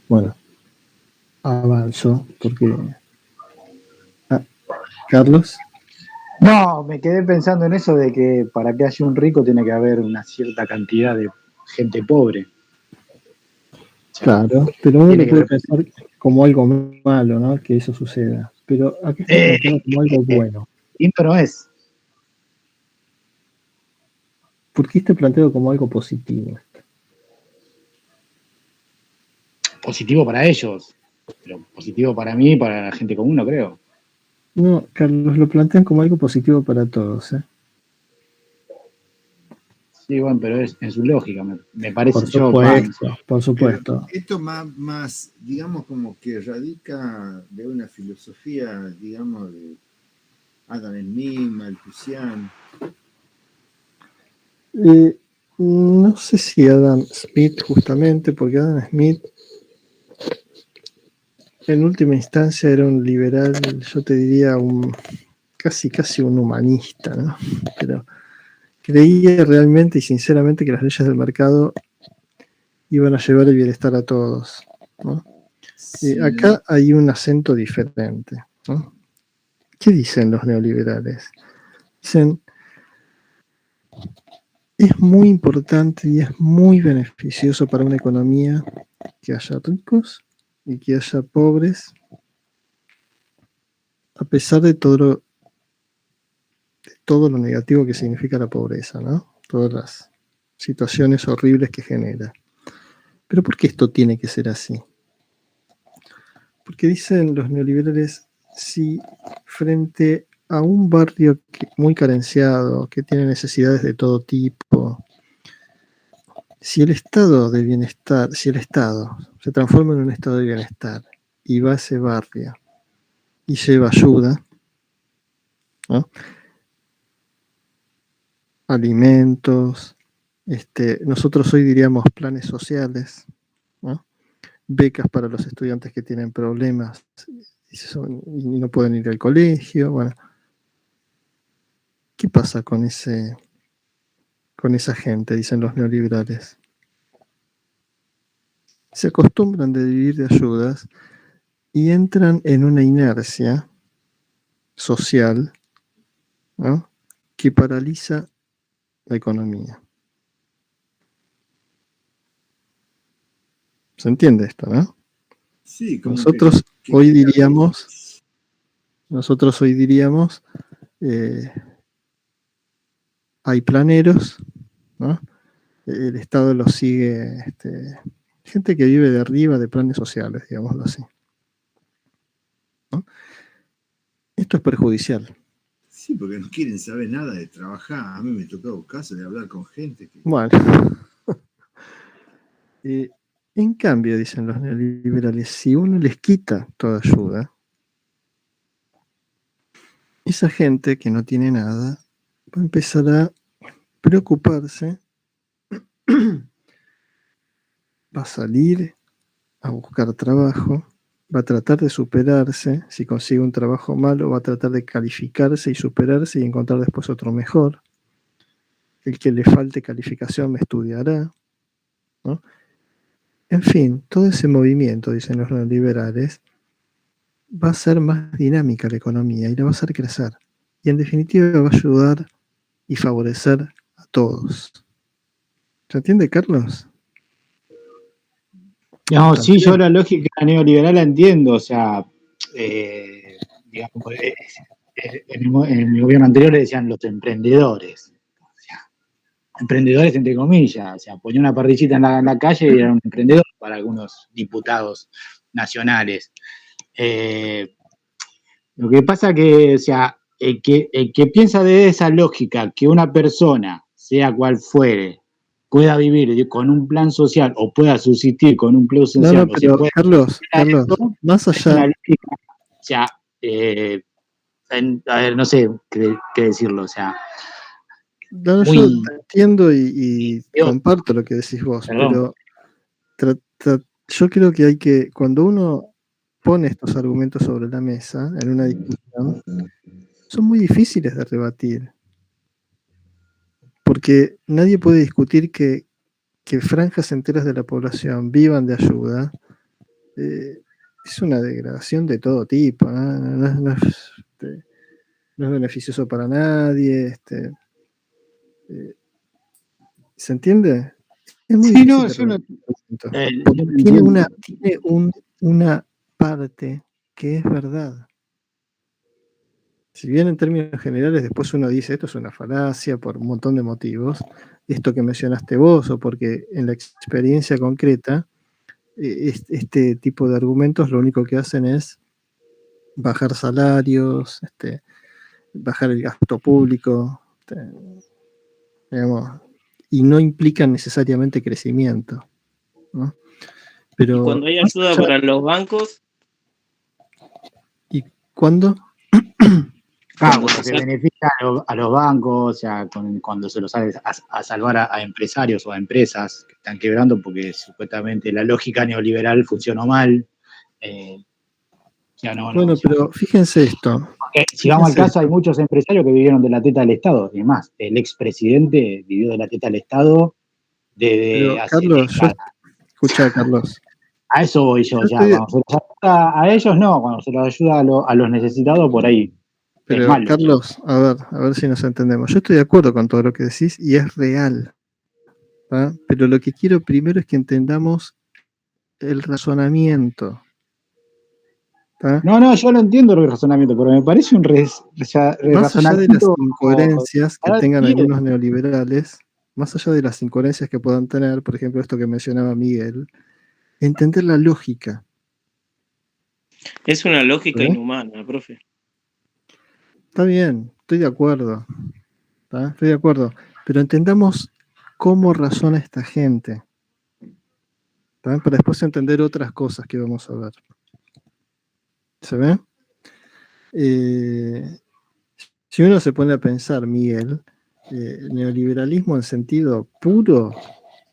Bueno, avanzo porque... Carlos. No, me quedé pensando en eso de que para que haya un rico tiene que haber una cierta cantidad de gente pobre. O sea, Claro, pero uno tiene lo puede que... pensar como algo malo, ¿no? Que eso suceda. Pero acá está planteado como algo bueno. Lindo no es. ¿Por qué está planteado como algo positivo? Positivo para ellos, pero positivo para mí y para la gente común, no creo. No, Carlos, lo plantean como algo positivo para todos, ¿eh? Sí, bueno, pero es en su lógica, me parece. Por Yo, supuesto, por Pero supuesto. esto más, digamos, como que radica de una filosofía, digamos, de Adam Smith, Malthusian. No sé si Adam Smith, justamente, porque Adam Smith en última instancia era un liberal, yo te diría casi un humanista, ¿no? Pero creía realmente y sinceramente que las leyes del mercado iban a llevar el bienestar a todos, ¿no? Sí. Acá hay un acento diferente, ¿no? ¿Qué dicen los neoliberales? Dicen, es muy importante y es muy beneficioso para una economía que haya ricos y que haya pobres, a pesar de todo lo negativo que significa la pobreza, ¿no? Todas las situaciones horribles que genera. Pero ¿por qué esto tiene que ser así? Porque dicen los neoliberales, si frente a un barrio muy carenciado, que tiene necesidades de todo tipo, si el estado de bienestar, si el Estado se transforma en un estado de bienestar y va a ese barrio y lleva ayuda, ¿no? Alimentos, nosotros hoy diríamos planes sociales, ¿no? Becas para los estudiantes que tienen problemas y no pueden ir al colegio. Bueno, ¿qué pasa con esa gente? Dicen los neoliberales. Se acostumbran de vivir de ayudas y entran en una inercia social, ¿no? Que paraliza la economía. ¿Se entiende esto, no? Sí, como Nosotros hoy diríamos, hay planeros, ¿no? El Estado los sigue, gente que vive de arriba de planes sociales, digámoslo así, ¿no? Esto es perjudicial. Sí, porque no quieren saber nada de trabajar. A mí me tocó caso de hablar con gente que... Bueno. En cambio, dicen los neoliberales, si uno les quita toda ayuda, esa gente que no tiene nada va a empezar a preocuparse, va a salir a buscar trabajo, va a tratar de superarse, si consigue un trabajo malo, va a tratar de calificarse y superarse y encontrar después otro mejor. El que le falte calificación me estudiará, ¿no? En fin, todo ese movimiento, dicen los neoliberales, va a ser más dinámica la economía y la va a hacer crecer. Y en definitiva va a ayudar y favorecer a todos. ¿Se entiende, Carlos? No, sí, yo la lógica neoliberal la entiendo, o sea, digamos, en el gobierno anterior le decían los emprendedores, o sea, emprendedores entre comillas, o sea, ponía una parrillita en la calle y era un emprendedor para algunos diputados nacionales. Lo que pasa que, o sea, el que piensa de esa lógica, que una persona, sea cual fuere, pueda vivir con un plan social o pueda subsistir con un plan social, No, pero Carlos, más es una allá... lógica, o sea, a ver, no sé qué decirlo, o sea, No, yo muy... te entiendo y comparto lo que decís vos, Perdón. pero yo creo que hay que, cuando uno pone estos argumentos sobre la mesa en una discusión, son muy difíciles de rebatir, porque nadie puede discutir que franjas enteras de la población vivan de ayuda. Es una degradación de todo tipo, ¿no? No es beneficioso para nadie. ¿Se entiende? Es muy Sí, difícil no, de yo no, rebatir, porque tiene una parte que es verdad. Si bien en términos generales después uno dice esto es una falacia por un montón de motivos, esto que mencionaste vos, o porque en la experiencia concreta, este tipo de argumentos lo único que hacen es bajar salarios, bajar el gasto público, digamos, y no implican necesariamente crecimiento, ¿no? Pero y cuando hay ayuda para los bancos, ¿y cuándo? cuando se beneficia a los bancos, o sea, cuando se los sale a salvar a empresarios o a empresas que están quebrando porque supuestamente la lógica neoliberal funcionó mal. Bueno, pero fíjense esto. Si vamos al caso, hay muchos empresarios que vivieron de la teta del Estado. Es más, el expresidente vivió de la teta del Estado desde hace décadas. Escuchá, Carlos. A eso voy yo ya. Cuando se los ayuda a ellos, no. Cuando se los ayuda a los necesitados, por ahí. Pero, es malo. Carlos, a ver si nos entendemos. Yo estoy de acuerdo con todo lo que decís y es real. ¿tá? Pero lo que quiero primero es que entendamos el razonamiento. ¿tá? No, yo no entiendo el razonamiento, pero me parece un más allá de las razonamiento incoherencias que tengan algunos neoliberales, más allá de las incoherencias que puedan tener, por ejemplo, esto que mencionaba Miguel, entender la lógica. es una lógica inhumana, profe. Está bien, estoy de acuerdo. Estoy de acuerdo. Pero entendamos cómo razona esta gente. Para después entender otras cosas que vamos a ver. ¿Se ve? Si uno se pone a pensar, Miguel, neoliberalismo en sentido puro,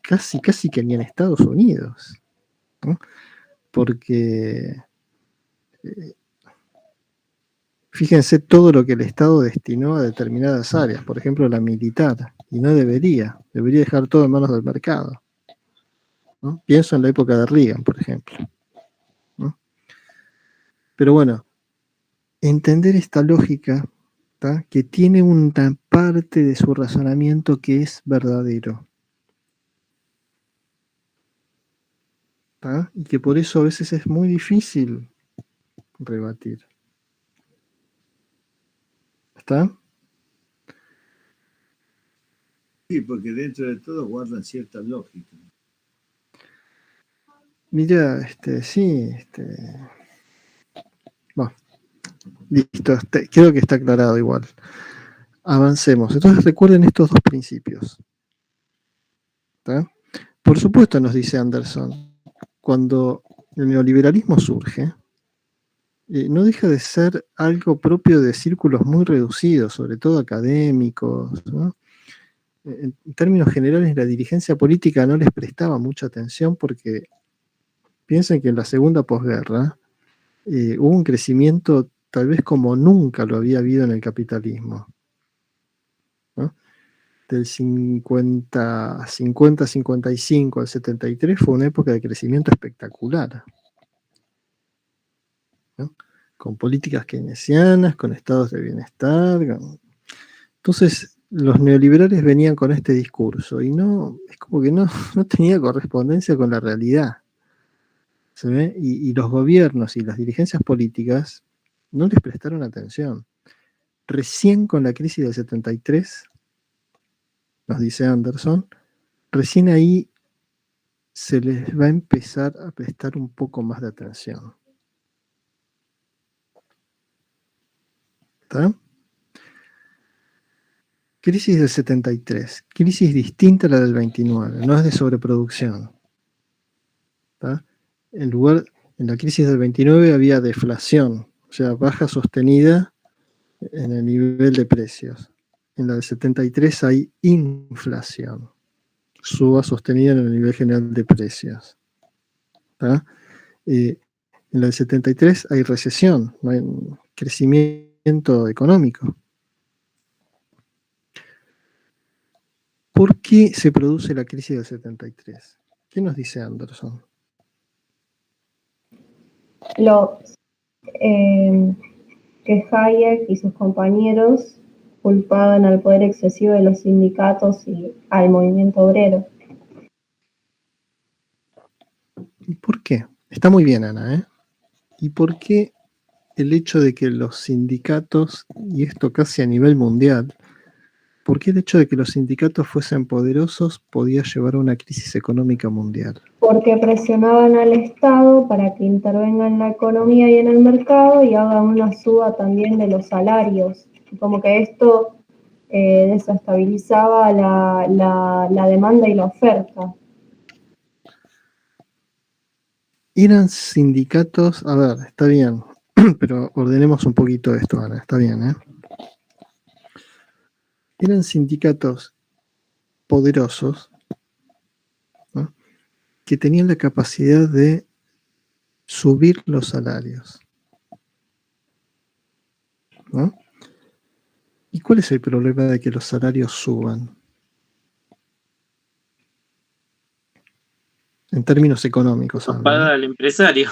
casi que ni en Estados Unidos, ¿no? Porque fíjense todo lo que el Estado destinó a determinadas áreas, por ejemplo la militar, y no debería dejar todo en manos del mercado, ¿no? Pienso en la época de Reagan, por ejemplo, ¿no? Pero bueno, entender esta lógica, ¿tá? Que tiene una parte de su razonamiento que es verdadero. ¿tá? Y que por eso a veces es muy difícil rebatir. ¿Está? Sí, porque dentro de todo guardan cierta lógica. Mira, sí, bueno, listo, creo que está aclarado igual. Avancemos. Entonces recuerden estos dos principios. ¿Tá? Por supuesto, nos dice Anderson, cuando el neoliberalismo surge, no deja de ser algo propio de círculos muy reducidos, sobre todo académicos, ¿no? En términos generales, la dirigencia política no les prestaba mucha atención porque piensen que en la segunda posguerra hubo un crecimiento tal vez como nunca lo había habido en el capitalismo, ¿no? Del 55 al 73 fue una época de crecimiento espectacular, ¿no? Con políticas keynesianas, con estados de bienestar. Entonces, los neoliberales venían con este discurso y no, es como que no tenía correspondencia con la realidad. ¿Se ve? Y los gobiernos y las dirigencias políticas no les prestaron atención. Recién con la crisis del 73, nos dice Anderson, recién ahí se les va a empezar a prestar un poco más de atención. ¿Está? Crisis del 73, crisis distinta a la del 29, no es de sobreproducción. ¿Está? En la crisis del 29 había deflación, o sea, baja sostenida en el nivel de precios. En la del 73 hay inflación, suba sostenida en el nivel general de precios. ¿Está? En la del 73 hay recesión, no hay crecimiento económico. ¿Por qué se produce la crisis del 73? ¿Qué nos dice Anderson? Que Hayek y sus compañeros culpaban al poder excesivo de los sindicatos y al movimiento obrero. ¿Y por qué? Está muy bien, Ana, ¿eh? ¿Y por qué el hecho de que los sindicatos, y esto casi a nivel mundial, por qué el hecho de que los sindicatos fuesen poderosos podía llevar a una crisis económica mundial? Porque presionaban al Estado para que intervenga en la economía y en el mercado y haga una suba también de los salarios. Como que esto desestabilizaba la demanda y la oferta. Eran sindicatos, a ver, está bien, pero ordenemos un poquito esto, Ana, está bien, ¿eh? Eran sindicatos poderosos, ¿no? Que tenían la capacidad de subir los salarios, ¿no? ¿Y cuál es el problema de que los salarios suban? En términos económicos. Lo paga el empresario.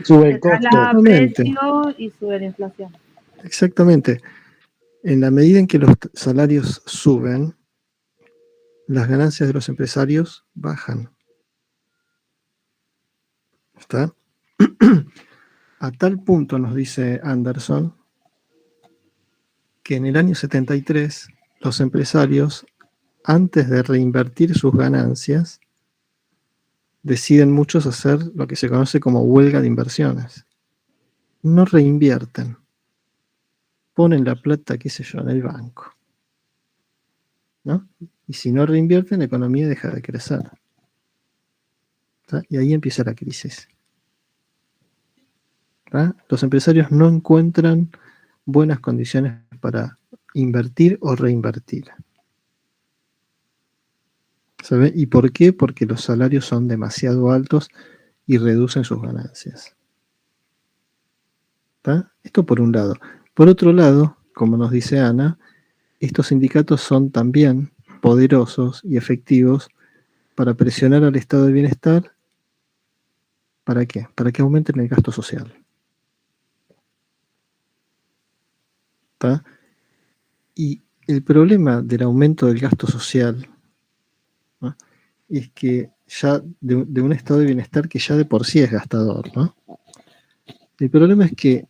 Sube Se el costo. traslada precio y sube la inflación. Exactamente. En la medida en que los salarios suben, las ganancias de los empresarios bajan. ¿Está? A tal punto, nos dice Anderson, que en el año 73 los empresarios, antes de reinvertir sus ganancias, deciden muchos hacer lo que se conoce como huelga de inversiones. No reinvierten. Ponen la plata, qué sé yo, en el banco, ¿no? Y si no reinvierten, la economía deja de crecer. ¿Tá? Y ahí empieza la crisis. ¿Tá? Los empresarios no encuentran buenas condiciones para invertir o reinvertir. ¿Sabe? ¿Y por qué? Porque los salarios son demasiado altos y reducen sus ganancias. ¿Tá? Esto por un lado. Por otro lado, como nos dice Ana, estos sindicatos son también poderosos y efectivos para presionar al estado de bienestar. ¿Para qué? Para que aumenten el gasto social. ¿Tá? Y el problema del aumento del gasto social, ¿no? Es que ya de un estado de bienestar que ya de por sí es gastador, ¿no? El problema es que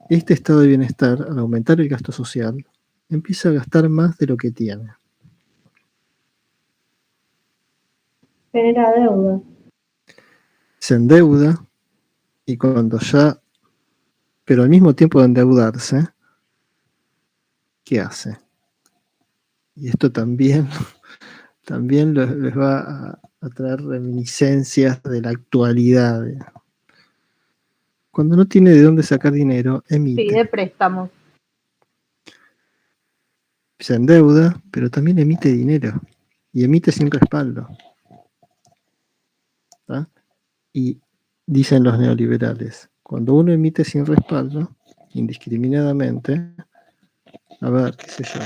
este estado de bienestar, al aumentar el gasto social, empieza a gastar más de lo que tiene. Genera deuda. Se endeuda y cuando ya, pero al mismo tiempo de endeudarse, ¿qué hace? Y esto también les va a traer reminiscencias de la actualidad. Cuando no tiene de dónde sacar dinero, emite. Pide préstamos. Se endeuda, pero también emite dinero. Y emite sin respaldo. ¿Tá? Y dicen los neoliberales, cuando uno emite sin respaldo, indiscriminadamente, a ver, qué sé yo,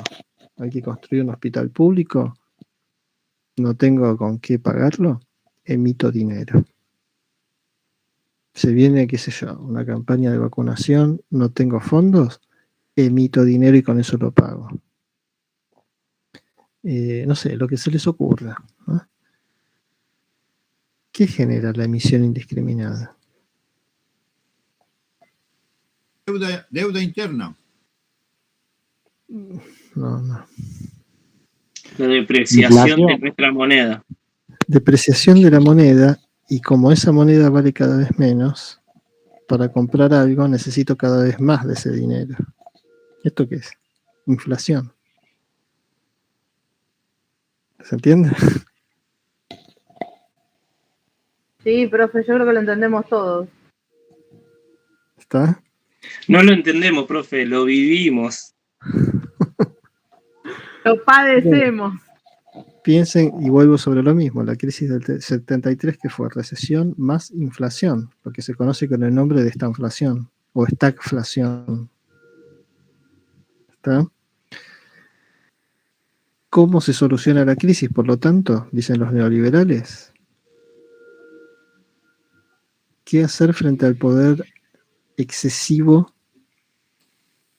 hay que construir un hospital público, no tengo con qué pagarlo, emito dinero. Se viene, qué sé yo, una campaña de vacunación, no tengo fondos, emito dinero y con eso lo pago. No sé, lo que se les ocurra, ¿no? ¿Qué genera la emisión indiscriminada? Deuda interna. No. La depreciación de Inflación. nuestra moneda. Depreciación de la moneda, y como esa moneda vale cada vez menos, para comprar algo necesito cada vez más de ese dinero. ¿Esto qué es? Inflación. ¿Se entiende? Sí, profe, yo creo que lo entendemos todos. ¿Está? No lo entendemos, profe, lo vivimos. Lo padecemos. Piensen, y vuelvo sobre lo mismo, la crisis del 73, que fue recesión más inflación, lo que se conoce con el nombre de estanflación o stagflación. ¿Está? ¿Cómo se soluciona la crisis? Por lo tanto, dicen los neoliberales, ¿qué hacer frente al poder excesivo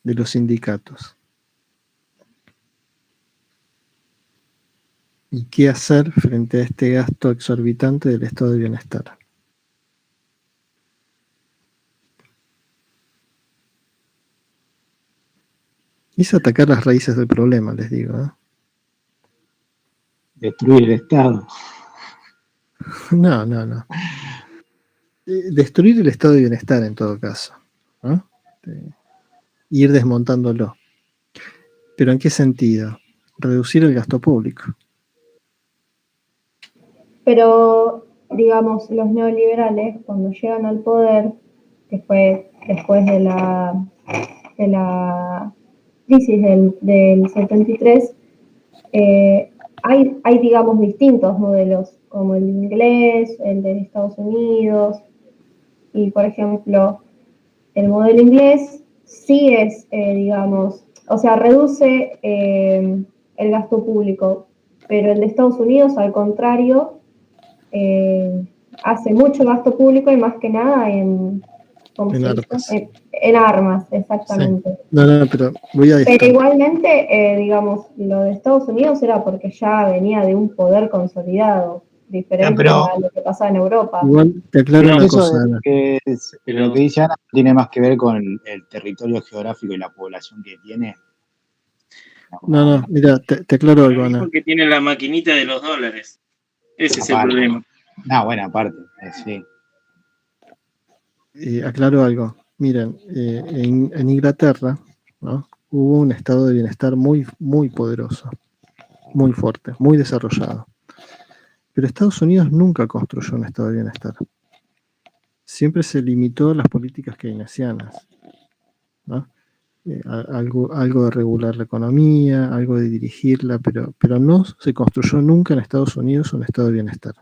de los sindicatos? ¿Y qué hacer frente a este gasto exorbitante del estado de bienestar? Es atacar las raíces del problema, les digo, ¿eh? Destruir el Estado. No. Destruir el estado de bienestar en todo caso, ¿no? Ir desmontándolo. ¿Pero en qué sentido? Reducir el gasto público. Pero, digamos, los neoliberales, cuando llegan al poder, que fue después de la crisis del 73, hay, digamos, distintos modelos, como el inglés, el de Estados Unidos, y, por ejemplo, el modelo inglés sí es, digamos, o sea, reduce el gasto público, pero el de Estados Unidos, al contrario, hace mucho gasto público y más que nada en armas. En armas, exactamente. Sí. No, pero voy a esto. Pero igualmente, digamos, lo de Estados Unidos era porque ya venía de un poder consolidado, diferente a lo que pasaba en Europa. Igual te aclaro una cosa, Ana. Lo que dice Ana tiene más que ver con el territorio geográfico y la población que tiene. No, mira, te aclaro algo, Ana. Porque tiene la maquinita de los dólares. Ese es el problema. No, bueno, aparte, sí. Aclaro algo. Miren, en Inglaterra, ¿no?, hubo un estado de bienestar muy, muy poderoso, muy fuerte, muy desarrollado. Pero Estados Unidos nunca construyó un estado de bienestar. Siempre se limitó a las políticas keynesianas, ¿no? Algo de regular la economía, algo de dirigirla, pero no se construyó nunca en Estados Unidos un estado de bienestar,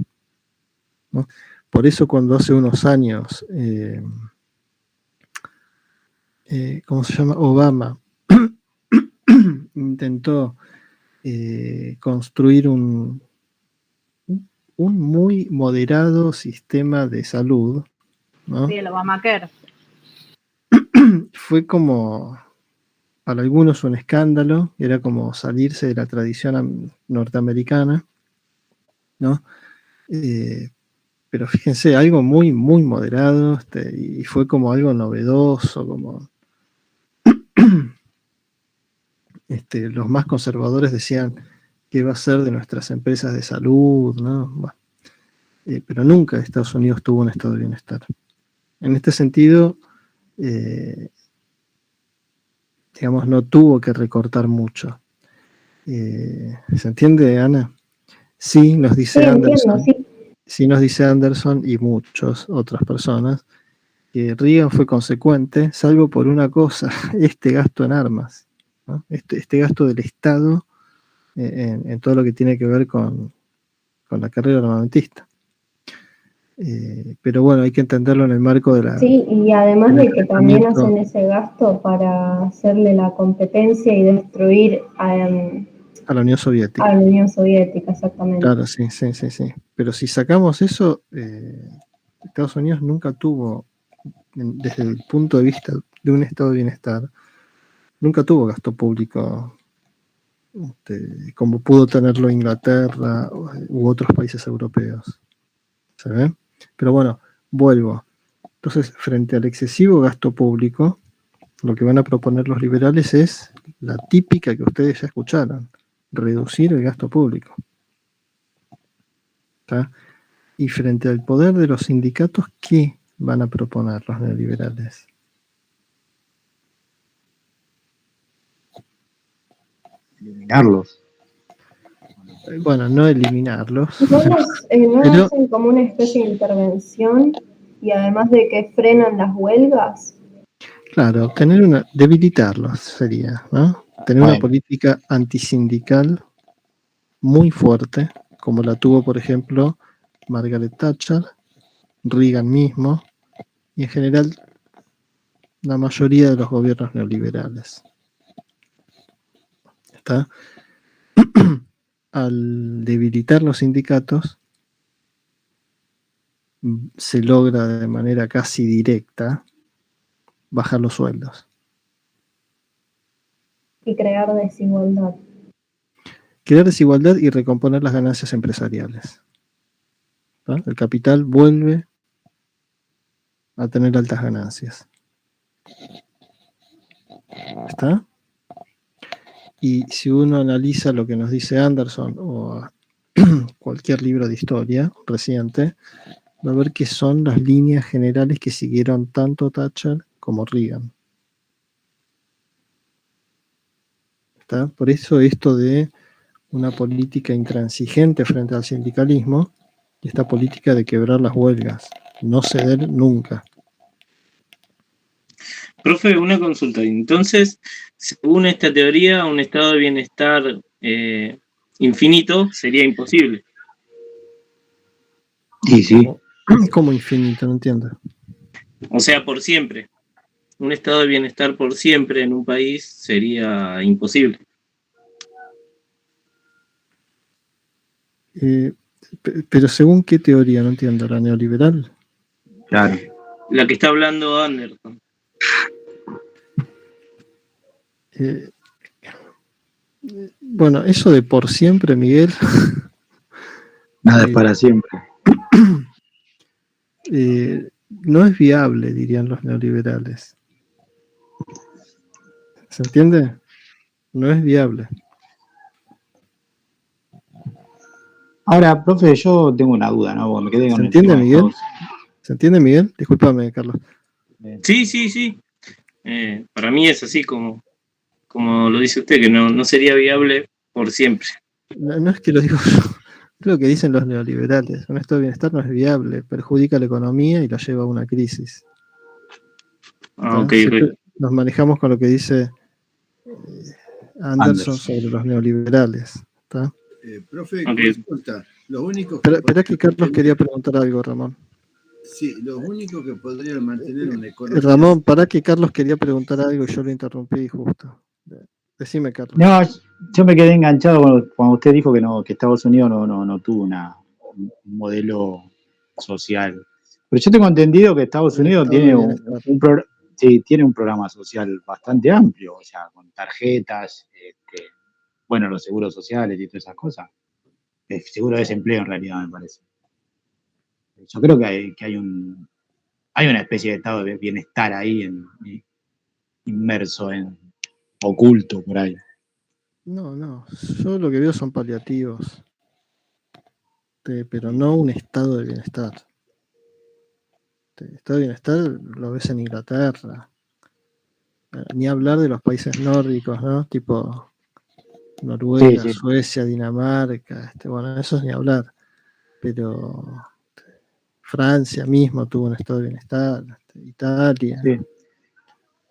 ¿no? Por eso cuando hace unos años, ¿cómo se llama? Obama intentó construir un muy moderado sistema de salud, ¿no? Sí, el Obamacare. Fue como, para algunos, un escándalo, era como salirse de la tradición norteamericana, ¿no? Pero fíjense, algo muy, muy moderado, y fue como algo novedoso, como los más conservadores decían qué va a ser de nuestras empresas de salud, ¿no? Bueno, pero nunca Estados Unidos tuvo un estado de bienestar. En este sentido, digamos, no tuvo que recortar mucho. ¿Se entiende, Ana? Sí, nos dice Anderson. Entiendo, sí. Sí nos dice Anderson y muchas otras personas que Reagan fue consecuente, salvo por una cosa, este gasto en armas, ¿no? Este gasto del Estado en todo lo que tiene que ver con la carrera armamentista. Pero bueno, hay que entenderlo en el marco de la... Sí, y además del de que también calentamiento hacen ese gasto para hacerle la competencia y destruir a la Unión a Soviética. la Unión Soviética, exactamente. Claro, sí. Pero si sacamos eso, Estados Unidos nunca tuvo, desde el punto de vista de un estado de bienestar, nunca tuvo gasto público como pudo tenerlo Inglaterra u otros países europeos. ¿Se ve? Pero bueno, vuelvo. Entonces, frente al excesivo gasto público, lo que van a proponer los liberales es la típica que ustedes ya escucharon, reducir el gasto público. ¿Está? Y frente al poder de los sindicatos, ¿qué van a proponer los neoliberales? Eliminarlos. Bueno, no eliminarlos. ¿No hacen como una especie de intervención y además de que frenan las huelgas? Claro, debilitarlos sería, ¿no? Tener una política antisindical muy fuerte, como la tuvo, por ejemplo, Margaret Thatcher, Reagan mismo, y en general la mayoría de los gobiernos neoliberales. ¿Está? Al debilitar los sindicatos, se logra de manera casi directa bajar los sueldos. Y crear desigualdad. Crear desigualdad y recomponer las ganancias empresariales. ¿Está? El capital vuelve a tener altas ganancias. ¿Está? Y si uno analiza lo que nos dice Anderson o cualquier libro de historia reciente, va a ver que son las líneas generales que siguieron tanto Thatcher como Reagan. ¿Está? Por eso esto de una política intransigente frente al sindicalismo y esta política de quebrar las huelgas, no ceder nunca. Profe, una consulta. Entonces, según esta teoría, un estado de bienestar infinito sería imposible. Y sí. ¿Cómo infinito? No entiendo. O sea, por siempre. Un estado de bienestar por siempre en un país sería imposible. Pero según qué teoría, no entiendo, ¿la neoliberal? Claro. La que está hablando Anderson. Bueno, eso de por siempre, Miguel. Nada es para siempre. No es viable, dirían los neoliberales. ¿Se entiende? No es viable. Ahora, profe, yo tengo una duda, ¿no? Me quedé con ¿Se el entiende, tema de Miguel? Estados. ¿Se entiende, Miguel? Discúlpame, Carlos. Sí. Para mí es así como lo dice usted, que no sería viable por siempre. No es que lo digo yo, es lo que dicen los neoliberales. Un estado de bienestar no es viable, perjudica la economía y la lleva a una crisis. Okay. Nos manejamos con lo que dice Anderson sobre los neoliberales. ¿Está? Profe, Okay. consulta. Los únicos Espera que Carlos quería preguntar algo, Ramón. Sí, los únicos que podrían mantener una economía... Ramón, para que Carlos quería preguntar algo y yo lo interrumpí justo. Decime, Carlos. No, yo me quedé enganchado cuando usted dijo que Estados Unidos no tuvo un modelo social. Pero yo tengo entendido que Estados Unidos tiene tiene un programa social bastante amplio, o sea, con tarjetas, los seguros sociales y todas esas cosas. Seguro de desempleo en realidad, me parece. Yo creo que hay una especie de estado de bienestar ahí inmerso oculto por ahí. No, yo lo que veo son paliativos, pero no un estado de bienestar. Estado de bienestar lo ves en Inglaterra, ni hablar de los países nórdicos, ¿no? Tipo Noruega, Sí. Suecia, Dinamarca, bueno, eso es ni hablar, pero Francia mismo tuvo un estado de bienestar, Italia. Sí.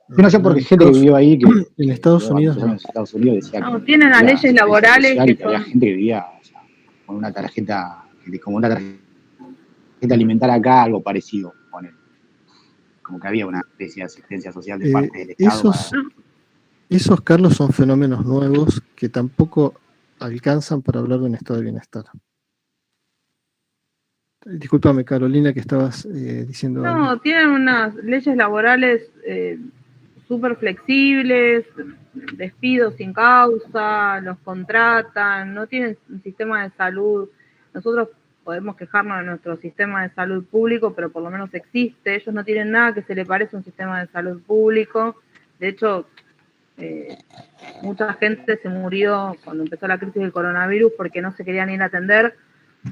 Yo no sé por qué gente que vivió ahí, que en Estados Unidos en Estados Unidos decía No, que tienen las había leyes asistencia laborales social que y que había son... gente que vivía, o sea, con una tarjeta alimentar acá, algo parecido con él. Como que había una especie de asistencia social de parte del Estado. Esos, Carlos, son fenómenos nuevos que tampoco alcanzan para hablar de un estado de bienestar. Discúlpame, Carolina, que estabas diciendo algo. No, tienen unas leyes laborales súper flexibles, despidos sin causa, los contratan, no tienen un sistema de salud. Nosotros podemos quejarnos de nuestro sistema de salud público, pero por lo menos existe. Ellos no tienen nada que se le parezca a un sistema de salud público. De hecho, mucha gente se murió cuando empezó la crisis del coronavirus porque no se querían ir a atender,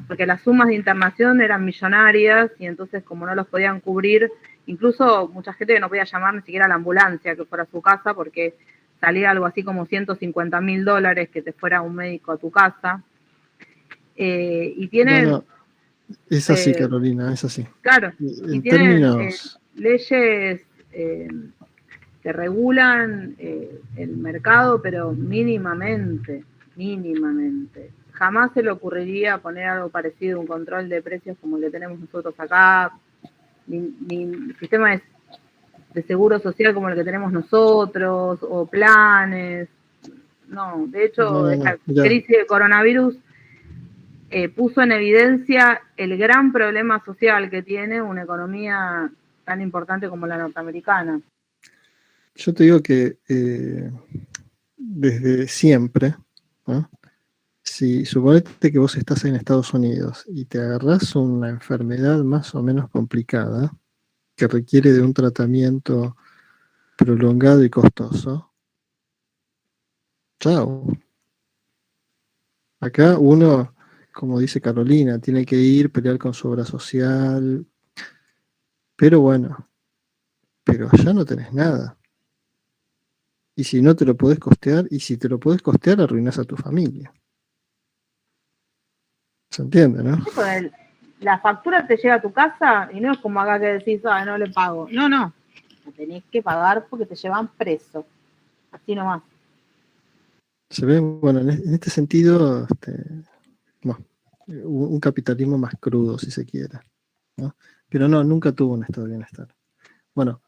porque las sumas de internación eran millonarias y entonces como no los podían cubrir, incluso mucha gente que no podía llamar ni siquiera a la ambulancia que fuera a su casa porque salía algo así como $150.000 que te fuera un médico a tu casa. Y tienen... No, es así, Carolina, es así. Claro, y tienen términos... leyes que regulan el mercado, pero mínimamente. Jamás se le ocurriría poner algo parecido a un control de precios como el que tenemos nosotros acá, ni sistema de seguro social como el que tenemos nosotros, o planes. No, de hecho, esta crisis de coronavirus puso en evidencia el gran problema social que tiene una economía tan importante como la norteamericana. Yo te digo que desde siempre, ¿no? Si suponete que vos estás en Estados Unidos y te agarrás una enfermedad más o menos complicada que requiere de un tratamiento prolongado y costoso, chao. Acá uno, como dice Carolina, tiene que ir, pelear con su obra social, pero bueno, pero allá no tenés nada. Y si no te lo podés costear, y si te lo podés costear, arruinás a tu familia. ¿Se entiende, no? La factura te llega a tu casa y no es como acá que decís, no le pago. No, la tenés que pagar porque te llevan preso. Así nomás. Se ve, bueno, en este sentido, un capitalismo más crudo, si se quiere, ¿no? Pero no, nunca tuvo un estado de bienestar. Bueno,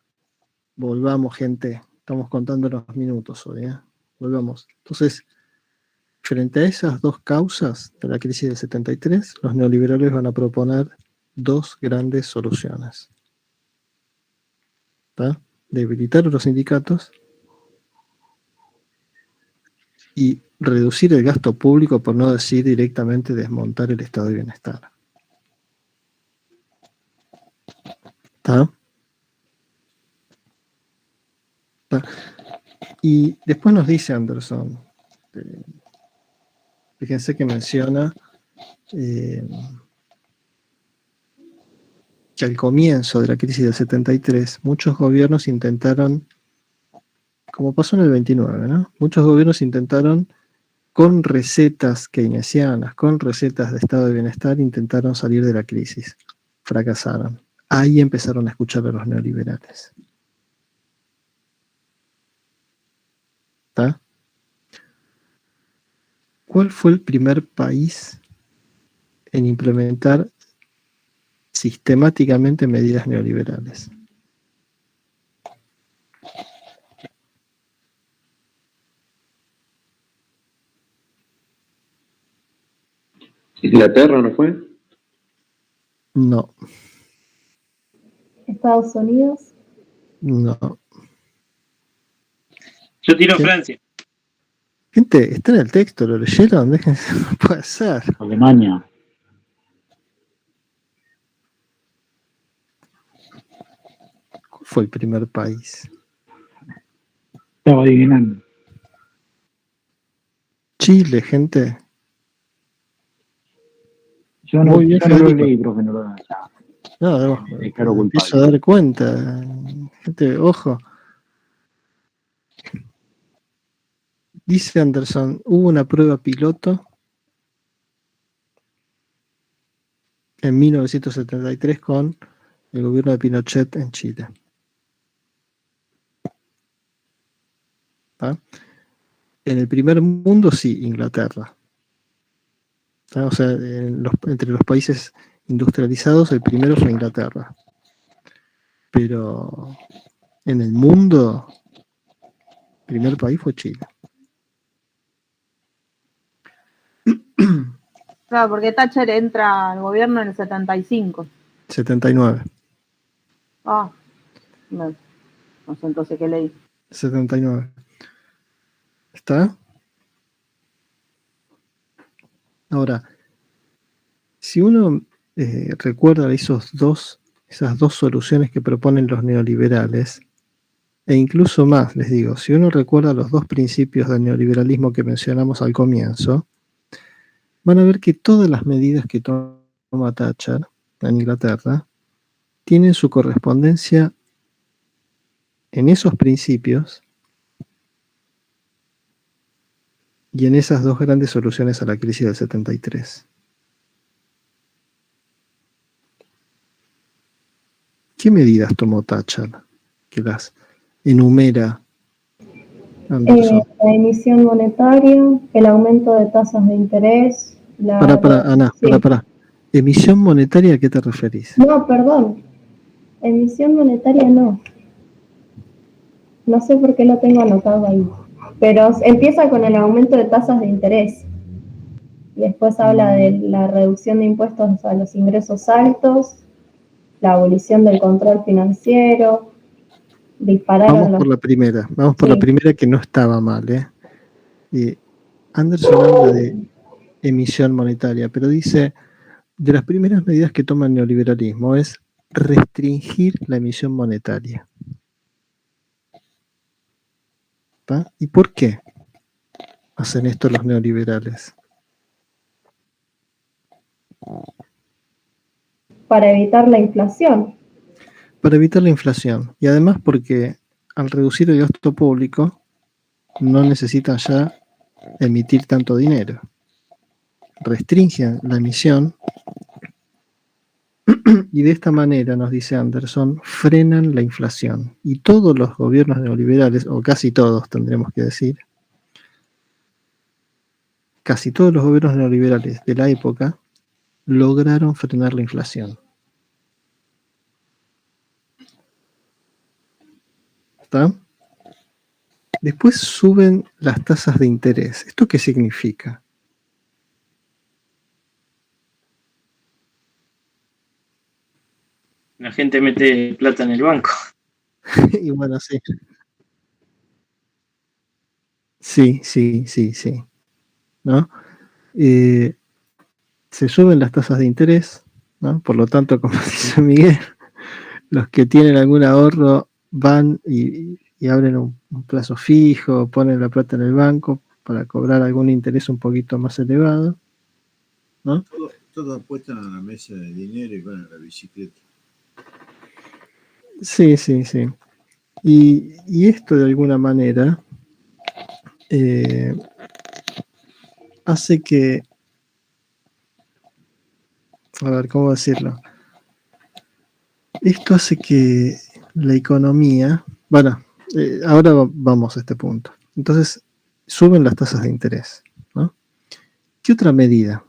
volvamos, gente. Estamos contando los minutos hoy, ¿eh? Volvamos. Entonces, frente a esas dos causas de la crisis del 73, los neoliberales van a proponer dos grandes soluciones. ¿Está? Debilitar a los sindicatos y reducir el gasto público, por no decir directamente desmontar el estado de bienestar. ¿Está? Y después nos dice Anderson, fíjense que menciona que al comienzo de la crisis del 73 muchos gobiernos intentaron, como pasó en el 29, ¿no? Muchos gobiernos intentaron con recetas keynesianas, con recetas de estado de bienestar, intentaron salir de la crisis. Fracasaron. Ahí empezaron a escuchar a los neoliberales. ¿Está? ¿Cuál fue el primer país en implementar sistemáticamente medidas neoliberales? ¿Inglaterra no fue? No. ¿Estados Unidos? No. Yo tiro Francia. Gente, está en el texto, ¿lo leyeron? Déjense, no puede ser. Alemania. fue el primer país? Estaba adivinando. Chile, gente. Yo no, Muy bien, yo no lo Federico. leí, profe, no lo leí. No, Me declaro me empiezo a dar cuenta. Gente, ojo. Dice Anderson, hubo una prueba piloto en 1973 con el gobierno de Pinochet en Chile. ¿Tá? En el primer mundo, sí, Inglaterra. ¿Tá? O sea, entre los países industrializados, el primero fue Inglaterra. Pero en el mundo, el primer país fue Chile. Claro, porque Thatcher entra al gobierno en el 75. 79. Ah, no sé entonces qué leí. 79. ¿Está? Ahora, si uno recuerda esas dos soluciones que proponen los neoliberales, e incluso más, les digo, si uno recuerda los dos principios del neoliberalismo que mencionamos al comienzo, van a ver que todas las medidas que toma Thatcher en Inglaterra tienen su correspondencia en esos principios y en esas dos grandes soluciones a la crisis del 73. ¿Qué medidas tomó Thatcher? Que las enumera Anderson. La emisión monetaria, el aumento de tasas de interés. Ana, sí. para. ¿Emisión monetaria a qué te referís? No, perdón. Emisión monetaria no. No sé por qué lo tengo anotado ahí. Pero empieza con el aumento de tasas de interés. Y después habla de la reducción de impuestos a los ingresos altos, la abolición del control financiero, Vamos por la primera. Vamos por la primera, que no estaba mal. Anderson habla de emisión monetaria, pero dice, de las primeras medidas que toma el neoliberalismo es restringir la emisión monetaria. ¿Tá? ¿Y por qué hacen esto los neoliberales? Para evitar la inflación. Para evitar la inflación. Y además porque al reducir el gasto público no necesitan ya emitir tanto dinero. Restringen la emisión y de esta manera, nos dice Anderson, frenan la inflación. Y todos los gobiernos neoliberales, o casi todos tendremos que decir, casi todos los gobiernos neoliberales de la época lograron frenar la inflación. ¿Está? Después suben las tasas de interés. ¿Esto qué significa? La gente mete plata en el banco. Y bueno, sí. Sí. ¿No? Se suben las tasas de interés, ¿no? Por lo tanto, como dice Miguel, los que tienen algún ahorro van y abren un plazo fijo, ponen la plata en el banco para cobrar algún interés un poquito más elevado, ¿no? Todo apuestan a la mesa de dinero y van a la bicicleta. Sí. Y esto de alguna manera hace que, a ver, ¿cómo decirlo? Esto hace que la economía, bueno, ahora vamos a este punto. Entonces, suben las tasas de interés, ¿no? ¿Qué otra medida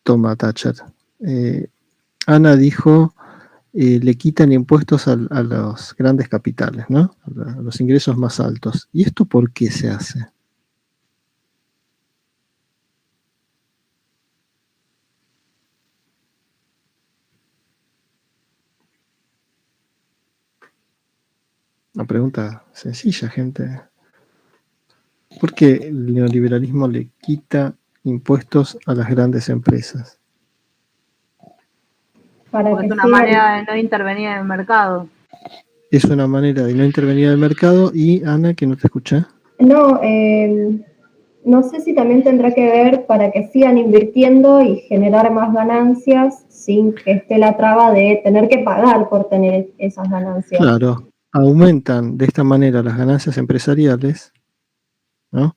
toma Thatcher? Ana dijo, le quitan impuestos a los grandes capitales, ¿no? A los ingresos más altos. ¿Y esto por qué se hace? Una pregunta sencilla, gente. ¿Por qué el neoliberalismo le quita impuestos a las grandes empresas? Para Porque que es una sigan. manera de no intervenir en el mercado. Es una manera de no intervenir en el mercado. Y Ana, que no te escucha. No, no sé si también tendrá que ver para que sigan invirtiendo y generar más ganancias sin que esté la traba de tener que pagar por tener esas ganancias. Claro, aumentan de esta manera las ganancias empresariales, ¿no?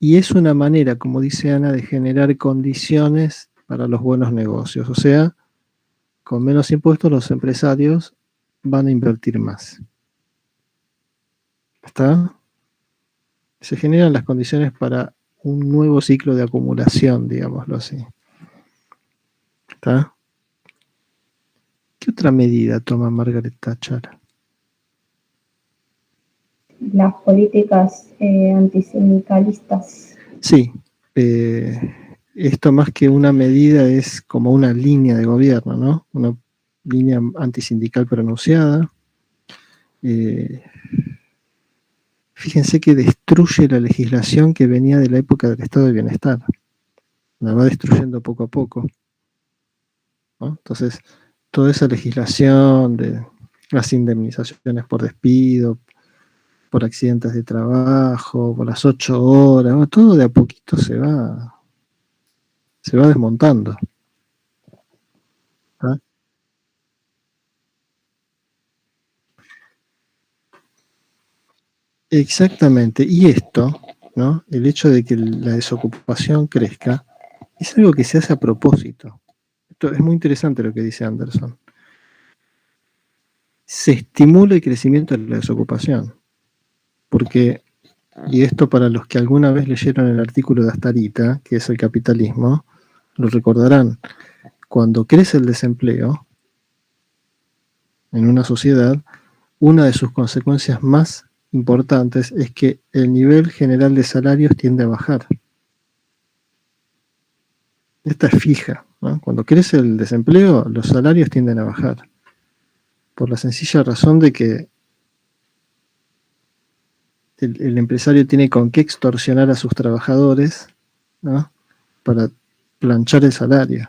Y es una manera, como dice Ana, de generar condiciones para los buenos negocios. O sea, con menos impuestos los empresarios van a invertir más. ¿Está? Se generan las condiciones para un nuevo ciclo de acumulación, digámoslo así. ¿Está? ¿Qué otra medida toma Margaret Thatcher? Las políticas antisindicalistas. Sí, esto más que una medida es como una línea de gobierno, ¿no? Una línea antisindical pronunciada. Fíjense que destruye la legislación que venía de la época del estado de bienestar. La va destruyendo poco a poco, ¿no? Entonces, toda esa legislación de las indemnizaciones por despido, por accidentes de trabajo, por las 8 horas, ¿no? Todo de a poquito se va desmontando. ¿Ah? Exactamente. Y esto, ¿no? El hecho de que la desocupación crezca, es algo que se hace a propósito. Esto es muy interesante lo que dice Anderson. Se estimula el crecimiento de la desocupación. Porque, y esto para los que alguna vez leyeron el artículo de Astarita, que es el capitalismo, lo recordarán. Cuando crece el desempleo en una sociedad, una de sus consecuencias más importantes es que el nivel general de salarios tiende a bajar. Esta es fija, ¿no? Cuando crece el desempleo, los salarios tienden a bajar. Por la sencilla razón de que el empresario tiene con qué extorsionar a sus trabajadores, ¿no? Para planchar el salario.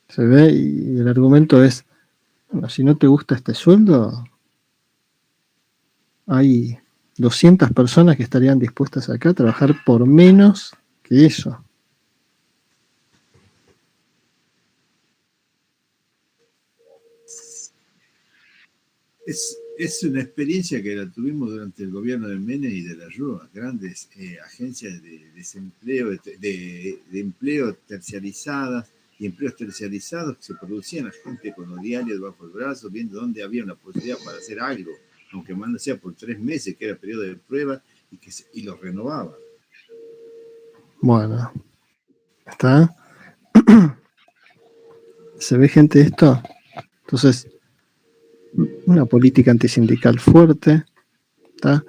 Se ve y el argumento es, bueno, si no te gusta este sueldo, hay 200 personas que estarían dispuestas acá a trabajar por menos que eso. Es una experiencia que la tuvimos durante el gobierno de Menem y de la Rúa, grandes agencias de desempleo, de empleo terciarizadas y empleos terciarizados que se producían a gente con los diarios debajo del brazo, viendo dónde había una posibilidad para hacer algo, aunque más no sea por 3 meses, que era periodo de prueba, y los renovaban. Bueno, ¿está? ¿Se ve, gente, esto? Entonces, una política antisindical fuerte, ¿está?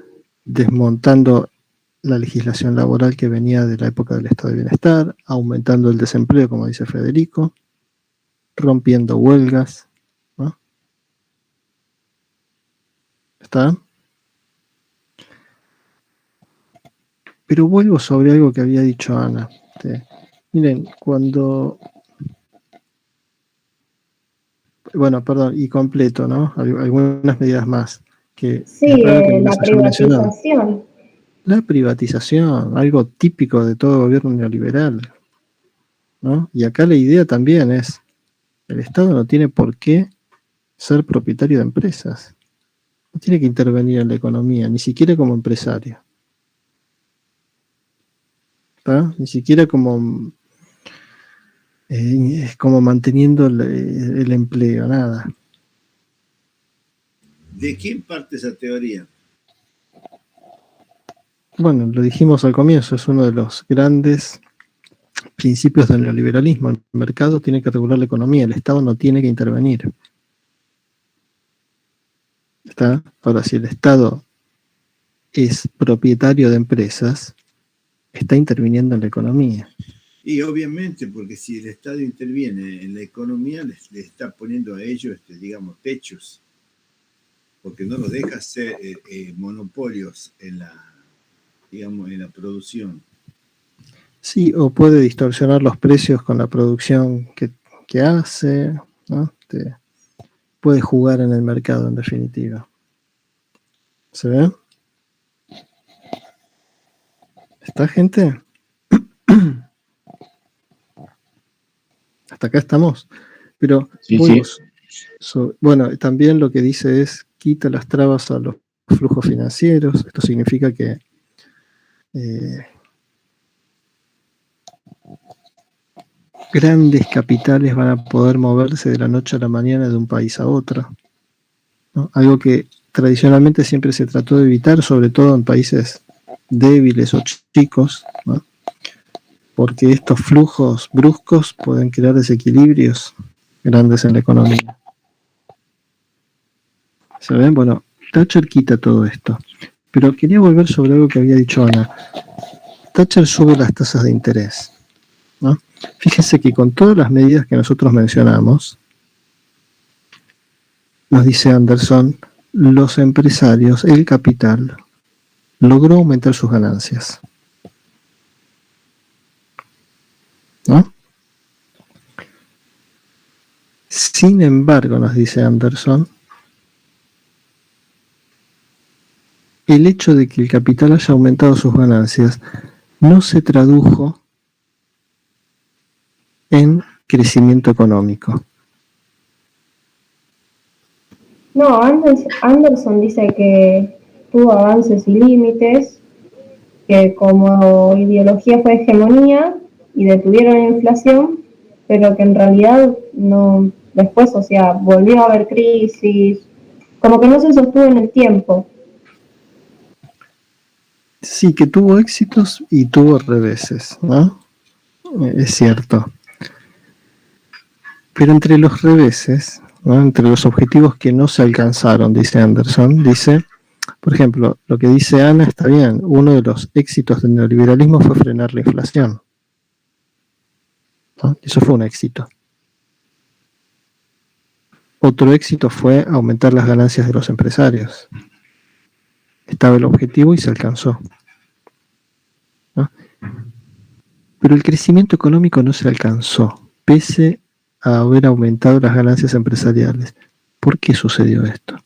Desmontando la legislación laboral que venía de la época del estado de bienestar, aumentando el desempleo, como dice Federico, rompiendo huelgas, ¿no? ¿Está? Pero vuelvo sobre algo que había dicho Ana. Miren, cuando... Bueno, perdón, y completo, ¿no? Algunas medidas más. Que Sí, es raro que no la las haya mencionado. privatización. La privatización, algo típico de todo gobierno neoliberal, ¿no? Y acá la idea también es, el Estado no tiene por qué ser propietario de empresas. No tiene que intervenir en la economía, ni siquiera como empresario. ¿Está? Ni siquiera como manteniendo el empleo, nada. ¿De quién parte esa teoría? Bueno, lo dijimos al comienzo, es uno de los grandes principios del neoliberalismo. El mercado tiene que regular la economía, el Estado no tiene que intervenir. ¿Está? Ahora, si el Estado es propietario de empresas, está interviniendo en la economía. Y obviamente, porque si el Estado interviene en la economía, le está poniendo a ellos, digamos, techos, porque no los deja hacer monopolios en la, digamos, en la producción. Sí, o puede distorsionar los precios con la producción que que hace, ¿no? Puede jugar en el mercado, en definitiva. ¿Se ve? ¿Está, gente? Hasta acá estamos. Pero Sí, bueno, también lo que dice es quita las trabas a los flujos financieros. Esto significa que grandes capitales van a poder moverse de la noche a la mañana de un país a otro, ¿no? Algo que tradicionalmente siempre se trató de evitar, sobre todo en países débiles o chicos, ¿no? Porque estos flujos bruscos pueden crear desequilibrios grandes en la economía. ¿Se ven? Bueno, Thatcher quita todo esto. Pero quería volver sobre algo que había dicho Ana. Thatcher sube las tasas de interés, ¿no? Fíjense que con todas las medidas que nosotros mencionamos, nos dice Anderson, los empresarios, el capital, logró aumentar sus ganancias, ¿no? Sin embargo, nos dice Anderson, el hecho de que el capital haya aumentado sus ganancias no se tradujo en crecimiento económico. No, Anderson dice que tuvo avances y límites, que como ideología fue hegemonía y detuvieron la inflación, pero que en realidad no, después, o sea, volvió a haber crisis, como que no se sostuvo en el tiempo. Sí, que tuvo éxitos y tuvo reveses, ¿no? Es cierto. Pero entre los reveses, ¿no? Entre los objetivos que no se alcanzaron, dice Anderson, dice, por ejemplo, lo que dice Ana está bien, uno de los éxitos del neoliberalismo fue frenar la inflación, ¿no? Eso fue un éxito. Otro éxito fue aumentar las ganancias de los empresarios. Estaba el objetivo y se alcanzó, ¿no? Pero el crecimiento económico no se alcanzó, pese a haber aumentado las ganancias empresariales. ¿Por qué sucedió esto?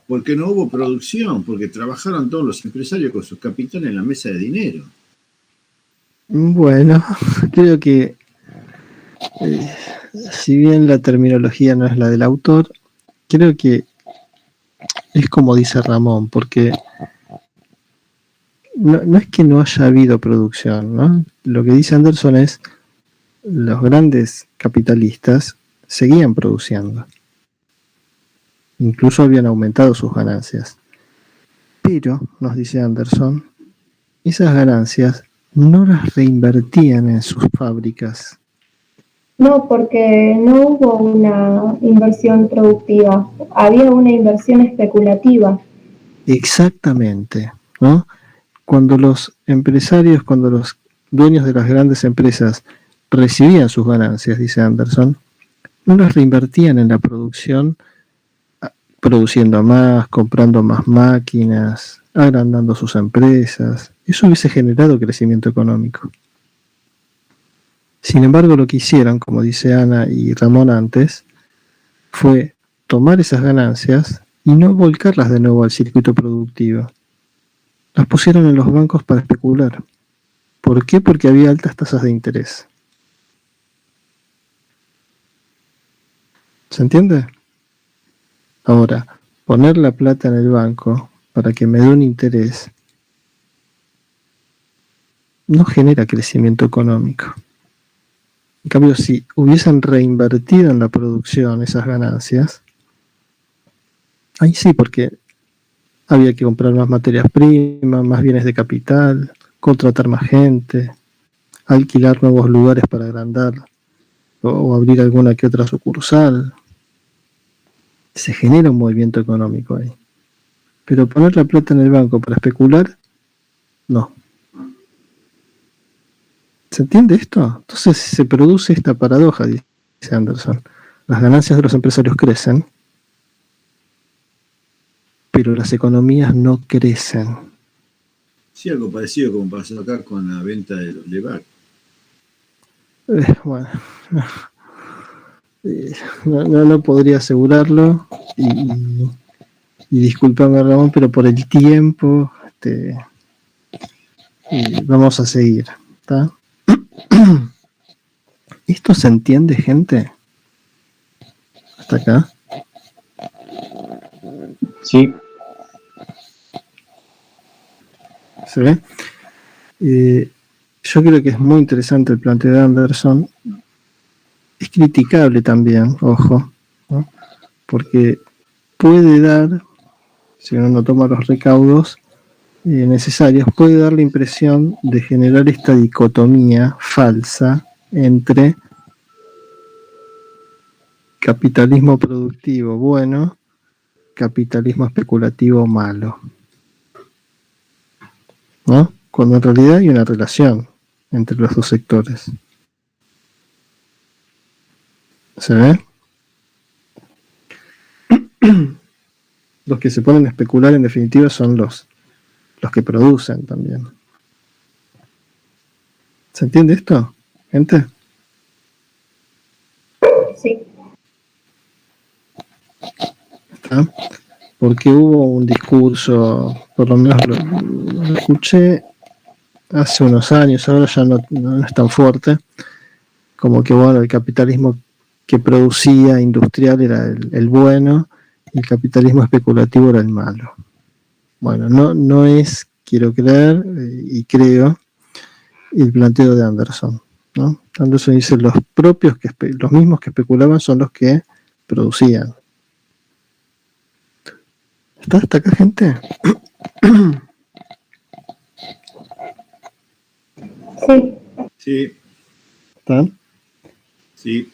Porque no hubo producción, porque trabajaron todos los empresarios con sus capitales en la mesa de dinero. Bueno, creo que si bien la terminología no es la del autor, creo que es como dice Ramón, porque no es que no haya habido producción, ¿no? Lo que dice Anderson es los grandes capitalistas seguían produciendo. Incluso habían aumentado sus ganancias. Pero, nos dice Anderson, esas ganancias no las reinvertían en sus fábricas. No, porque no hubo una inversión productiva, había una inversión especulativa. Exactamente, ¿no? Cuando los empresarios, cuando los dueños de las grandes empresas recibían sus ganancias, dice Anderson, no las reinvertían en la producción, produciendo más, comprando más máquinas, agrandando sus empresas. Eso hubiese generado crecimiento económico. Sin embargo, lo que hicieron, como dice Ana y Ramón antes, fue tomar esas ganancias y no volcarlas de nuevo al circuito productivo. Las pusieron en los bancos para especular. ¿Por qué? Porque había altas tasas de interés. ¿Se entiende? Ahora, poner la plata en el banco para que me dé un interés no genera crecimiento económico. En cambio, si hubiesen reinvertido en la producción esas ganancias, ahí sí, porque había que comprar más materias primas, más bienes de capital, contratar más gente, alquilar nuevos lugares para agrandar o abrir alguna que otra sucursal. Se genera un movimiento económico ahí. Pero poner la plata en el banco para especular, no. ¿Se entiende esto? Entonces se produce esta paradoja, dice Anderson. Las ganancias de los empresarios crecen, pero las economías no crecen. Sí, algo parecido como pasó acá con la venta de los Levac. Bueno, no podría asegurarlo y discúlpame Ramón, pero por el tiempo vamos a seguir, ¿está? ¿Esto se entiende, gente? ¿Hasta acá? Sí. ¿Se ve? Yo creo que es muy interesante el planteo de Anderson. Es criticable también, ojo, ¿no? Porque puede dar, si uno no toma los recaudos necesarios, puede dar la impresión de generar esta dicotomía falsa entre capitalismo productivo bueno, capitalismo especulativo malo, ¿no? Cuando en realidad hay una relación entre los dos sectores. ¿Se ve? Los que se ponen a especular en definitiva son los que producen también. ¿Se entiende esto, gente? Sí. ¿Está? Porque hubo un discurso, por lo menos lo escuché hace unos años, ahora ya no es tan fuerte, como que bueno, el capitalismo que producía industrial era el bueno y el capitalismo especulativo era el malo. Bueno, no es, quiero creer y creo, el planteo de Anderson, ¿no? Anderson dice los mismos que especulaban son los que producían. ¿Está hasta acá, gente? Sí. Sí, ¿Está? sí.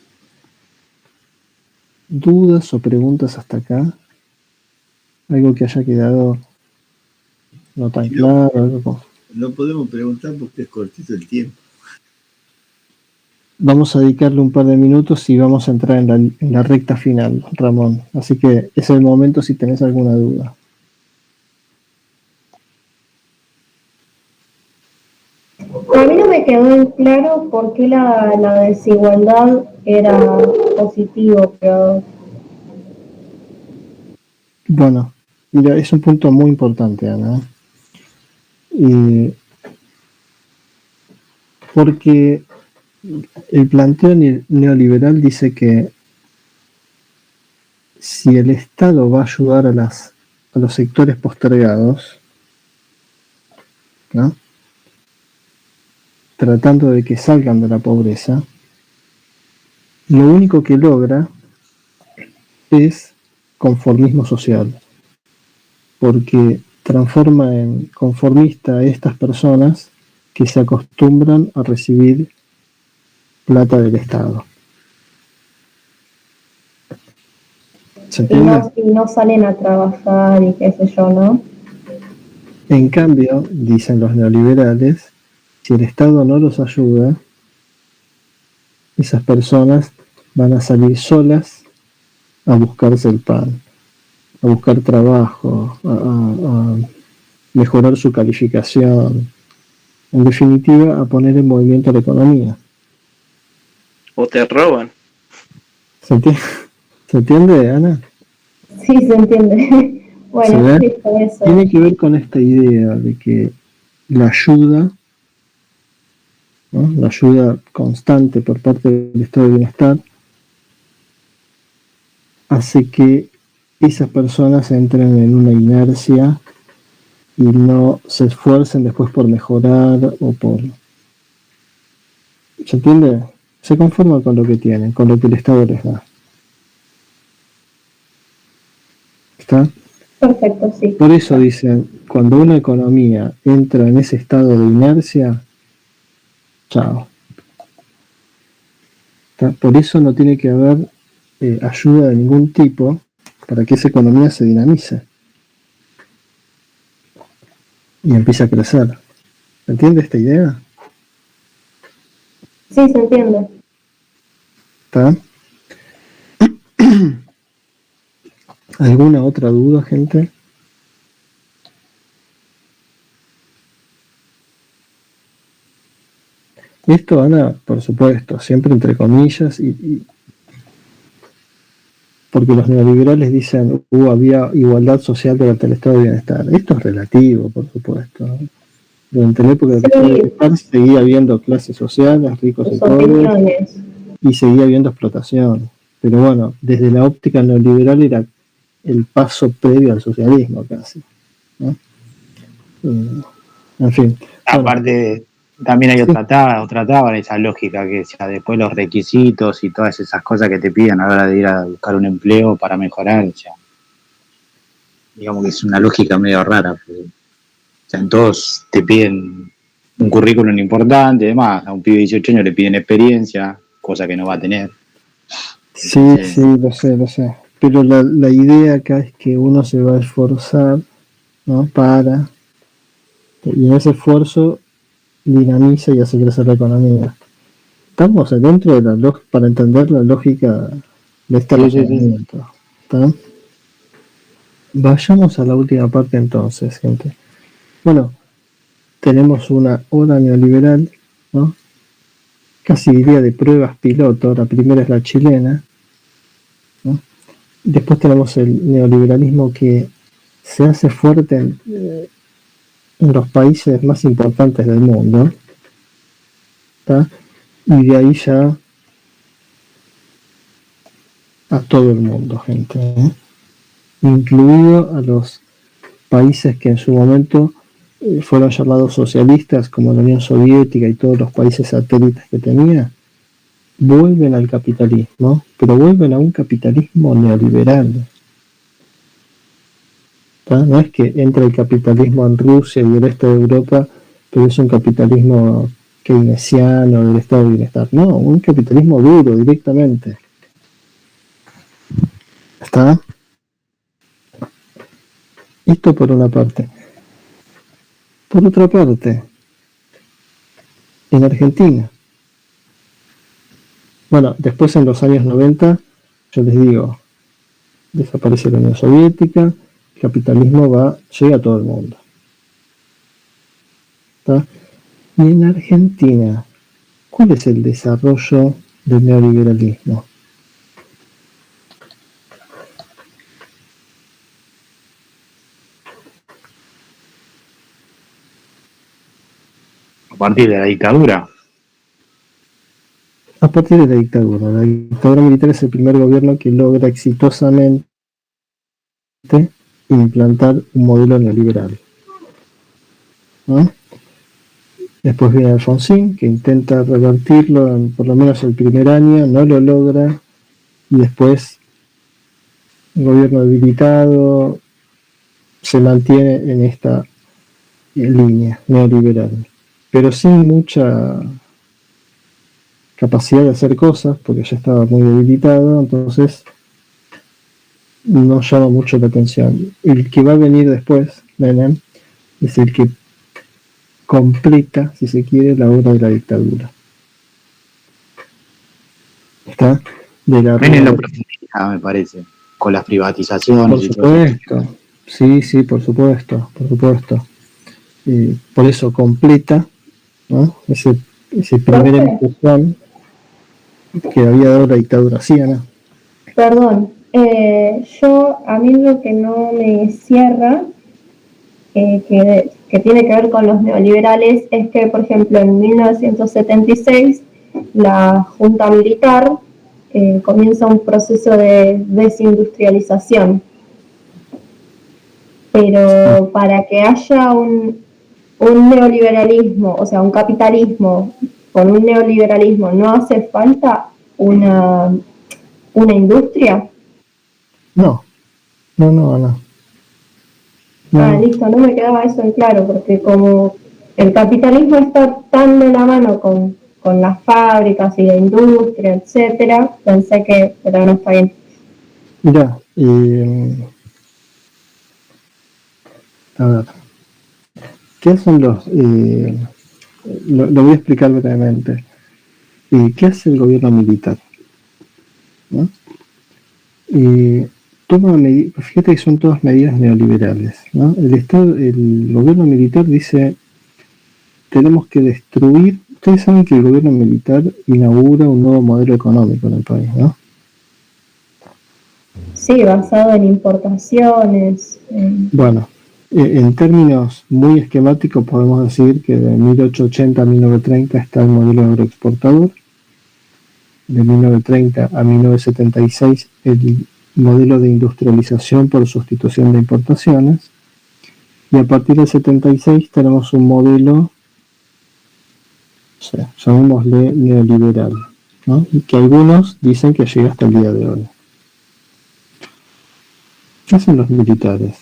¿Dudas o preguntas hasta acá? ¿Algo que haya quedado no tan claro? Algo. No podemos preguntar porque es cortito el tiempo. Vamos a dedicarle un par de minutos y vamos a entrar en la recta final, Ramón. Así que es el momento si tenés alguna duda. A mí no me quedó en claro por qué la desigualdad era positivo, pero Bueno, mira, es un punto muy importante, Ana. Porque el planteo neoliberal dice que si el Estado va a ayudar a los sectores postergados, ¿no? Tratando de que salgan de la pobreza, lo único que logra es conformismo social, porque transforma en conformista a estas personas que se acostumbran a recibir plata del Estado. ¿Se entiende? y no salen a trabajar y qué sé yo, ¿no? En cambio, dicen los neoliberales, si el Estado no los ayuda, esas personas van a salir solas a buscarse el pan, a buscar trabajo, a mejorar su calificación, en definitiva, a poner en movimiento la economía. O te roban. ¿Se entiende, Ana? Sí, se entiende. Bueno, ¿Se sí, por eso. Tiene que ver con esta idea de que la ayuda, ¿no? La ayuda constante por parte del estado de bienestar, hace que esas personas entren en una inercia y no se esfuercen después por mejorar o por... ¿Se entiende? Se conforman con lo que tienen, con lo que el Estado les da. ¿Está? Perfecto, sí. Por eso dicen, cuando una economía entra en ese estado de inercia, chao. ¿Está? Por eso no tiene que haber ayuda de ningún tipo para que esa economía se dinamice y empiece a crecer. ¿Entiende esta idea? Sí, se entiende. ¿Está? ¿Alguna otra duda, gente? Esto, Ana, por supuesto, siempre entre comillas, porque los neoliberales dicen había igualdad social durante el estado de bienestar. Esto es relativo, por supuesto, ¿no? Durante la época del estado de bienestar seguía habiendo clases sociales, ricos y pobres, y seguía habiendo explotación. Pero bueno, desde la óptica neoliberal era el paso previo al socialismo casi, ¿no? En fin. Aparte, también hay otra tabla en esa lógica, que sea después los requisitos y todas esas cosas que te piden a la hora de ir a buscar un empleo para mejorar, o sea, digamos que es una lógica medio rara. Porque, o sea, en todos te piden un currículum importante, además, a un pibe de 18 años le piden experiencia, cosa que no va a tener. Sí, lo sé. Pero la idea acá es que uno se va a esforzar, ¿no? Y en ese esfuerzo dinamiza y hace crecer la economía. Estamos dentro de la lógica, para entender la lógica de este razonamiento. ¿Está? Vayamos a la última parte entonces, gente. Bueno, tenemos una ola neoliberal, ¿no? Casi diría de pruebas piloto. La primera es la chilena, ¿no? Después tenemos el neoliberalismo que se hace fuerte en los países más importantes del mundo, ¿está? Y de ahí ya a todo el mundo, gente, incluido a los países que en su momento fueron llamados socialistas, como la Unión Soviética y todos los países satélites que tenía, vuelven al capitalismo, pero vuelven a un capitalismo neoliberal. ¿Tá? No es que entre el capitalismo en Rusia y el resto de Europa, pero es un capitalismo keynesiano del estado de bienestar. No, un capitalismo duro directamente. ¿Está? Esto por una parte. Por otra parte, en Argentina. Bueno, después en los años 90, yo les digo, desaparece la Unión Soviética, el capitalismo llega a todo el mundo. ¿Está? Y en Argentina, ¿cuál es el desarrollo del neoliberalismo? A partir de la dictadura. A partir de la dictadura. La dictadura militar es el primer gobierno que logra exitosamente implantar un modelo neoliberal, ¿no? Después viene Alfonsín, que intenta revertirlo en por lo menos el primer año, no lo logra, y después el gobierno debilitado se mantiene en esta línea neoliberal, pero sin mucha capacidad de hacer cosas, porque ya estaba muy debilitado, entonces no llama mucho la atención. El que va a venir después, Menem, es el que completa, si se quiere, la obra de la dictadura. ¿Está? Menem lo profundiza, me parece, con las privatizaciones. Por supuesto, sí, por supuesto. Por eso completa, ¿no? ese primer empujón que había dado la dictadura. Sí, Ana. Perdón, a mí lo que no me cierra, que tiene que ver con los neoliberales, es que, por ejemplo, en 1976 la Junta Militar comienza un proceso de desindustrialización. Pero para que haya un neoliberalismo, o sea, un capitalismo con un neoliberalismo, ¿no hace falta una industria? No. Ana. No. Listo, no me quedaba eso en claro, porque como el capitalismo está tan de la mano con las fábricas y la industria, etcétera, pensé que, pero no está bien. Mira, a ver, ¿qué hacen lo voy a explicar brevemente. ¿Qué hace el gobierno militar? ¿No? Fíjate que son todas medidas neoliberales, ¿no? El gobierno militar dice, tenemos que destruir ustedes saben que el gobierno militar inaugura un nuevo modelo económico en el país, ¿no? Sí, basado en importaciones. Bueno, en términos muy esquemáticos podemos decir que de 1880 a 1930 está el modelo agroexportador, de 1930 a 1976 el modelo de industrialización por sustitución de importaciones, y a partir del 76 tenemos un modelo, llamémosle neoliberal, ¿no? Y que algunos dicen que llega hasta el día de hoy. ¿Qué hacen los militares?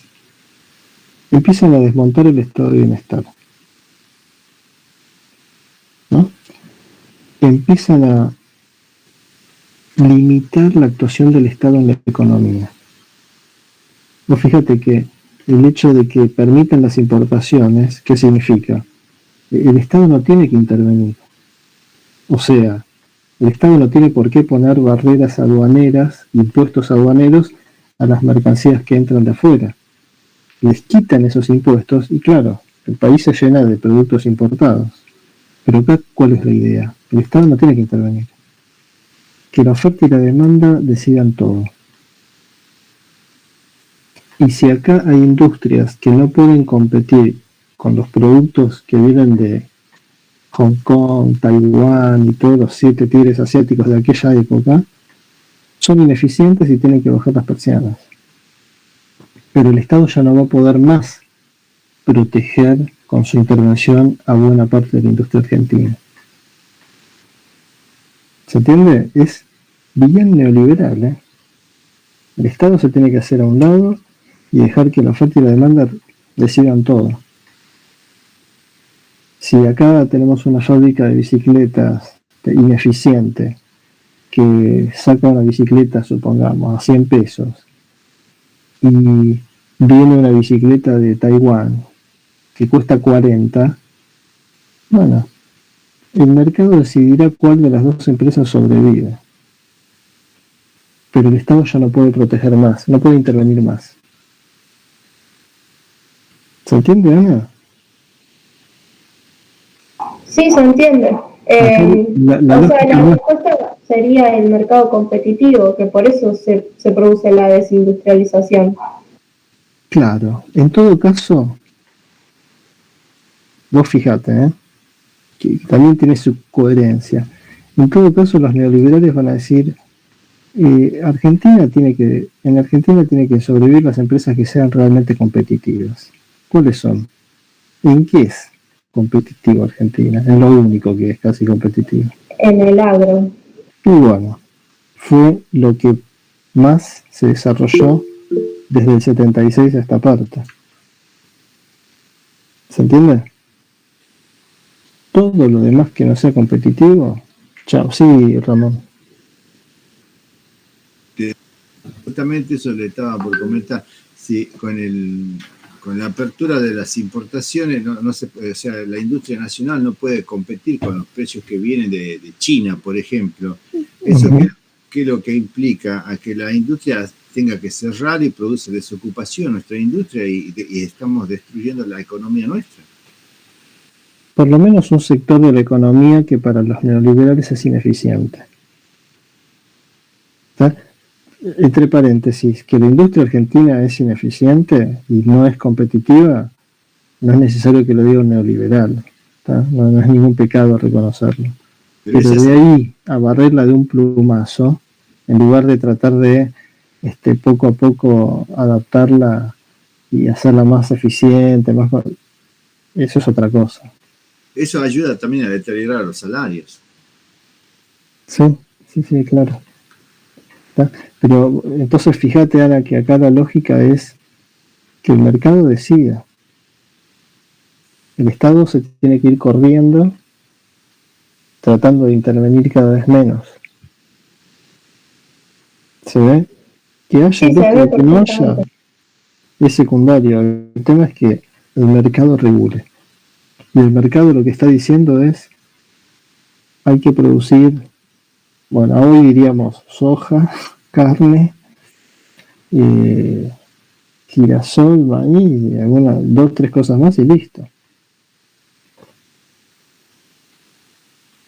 Empiezan a desmontar el estado de bienestar, ¿no? Empiezan a limitar la actuación del Estado en la economía. Vos fíjate que el hecho de que permitan las importaciones, ¿qué significa? El Estado no tiene que intervenir. O sea, el Estado no tiene por qué poner barreras aduaneras, impuestos aduaneros a las mercancías que entran de afuera. Les quitan esos impuestos y claro, el país se llena de productos importados. Pero acá, ¿cuál es la idea? El Estado no tiene que intervenir. Que la oferta y la demanda decidan todo. Y si acá hay industrias que no pueden competir con los productos que vienen de Hong Kong, Taiwán y todos los 7 tigres asiáticos de aquella época, son ineficientes y tienen que bajar las persianas. Pero el Estado ya no va a poder más proteger con su intervención a buena parte de la industria argentina. ¿Se entiende? Es bien neoliberal, ¿eh? El Estado se tiene que hacer a un lado y dejar que la oferta y la demanda decidan todo. Si acá tenemos una fábrica de bicicletas ineficiente que saca una bicicleta, supongamos, a 100 pesos y viene una bicicleta de Taiwán que cuesta 40, bueno, el mercado decidirá cuál de las dos empresas sobrevive. Pero el Estado ya no puede proteger más, no puede intervenir más. ¿Se entiende, Ana? Sí, se entiende. La o sea, la lógica respuesta sería el mercado competitivo, que por eso se produce la desindustrialización. claro, en todo caso, vos fijate, que también tiene su coherencia. En todo caso, los neoliberales van a decir, en Argentina tiene que sobrevivir las empresas que sean realmente competitivas. ¿Cuáles son? ¿En qué es competitivo Argentina? En lo único que es casi competitivo. En el agro. Y bueno, fue lo que más se desarrolló desde el 76 a esta parte. ¿Se entiende? Todo lo demás que no sea competitivo, chao. Sí, Ramón. Justamente eso le estaba por comentar. Si con la apertura de las importaciones, no se puede, o sea, la industria nacional no puede competir con los precios que vienen de China, por ejemplo. Eso ¿qué es lo que implica? A que la industria tenga que cerrar y produce desocupación nuestra industria y estamos destruyendo la economía nuestra. Por lo menos un sector de la economía que para los neoliberales es ineficiente. ¿Está? Entre paréntesis, que la industria argentina es ineficiente y no es competitiva, no es necesario que lo diga un neoliberal. No es ningún pecado reconocerlo. Pero de ahí a barrerla de un plumazo, en lugar de tratar de poco a poco adaptarla y hacerla más eficiente, eso es otra cosa. Eso ayuda también a deteriorar los salarios. Sí, claro. ¿Está? Pero entonces fíjate, Ana, que acá la lógica es que el mercado decida. El Estado se tiene que ir corriendo, tratando de intervenir cada vez menos. ¿Se ve? Que haya industria o que no haya, es secundario. El tema es que el mercado regule. Y el mercado lo que está diciendo es, hay que producir, bueno, hoy diríamos soja, carne, girasol, maíz, algunas 2 o 3 cosas más y listo.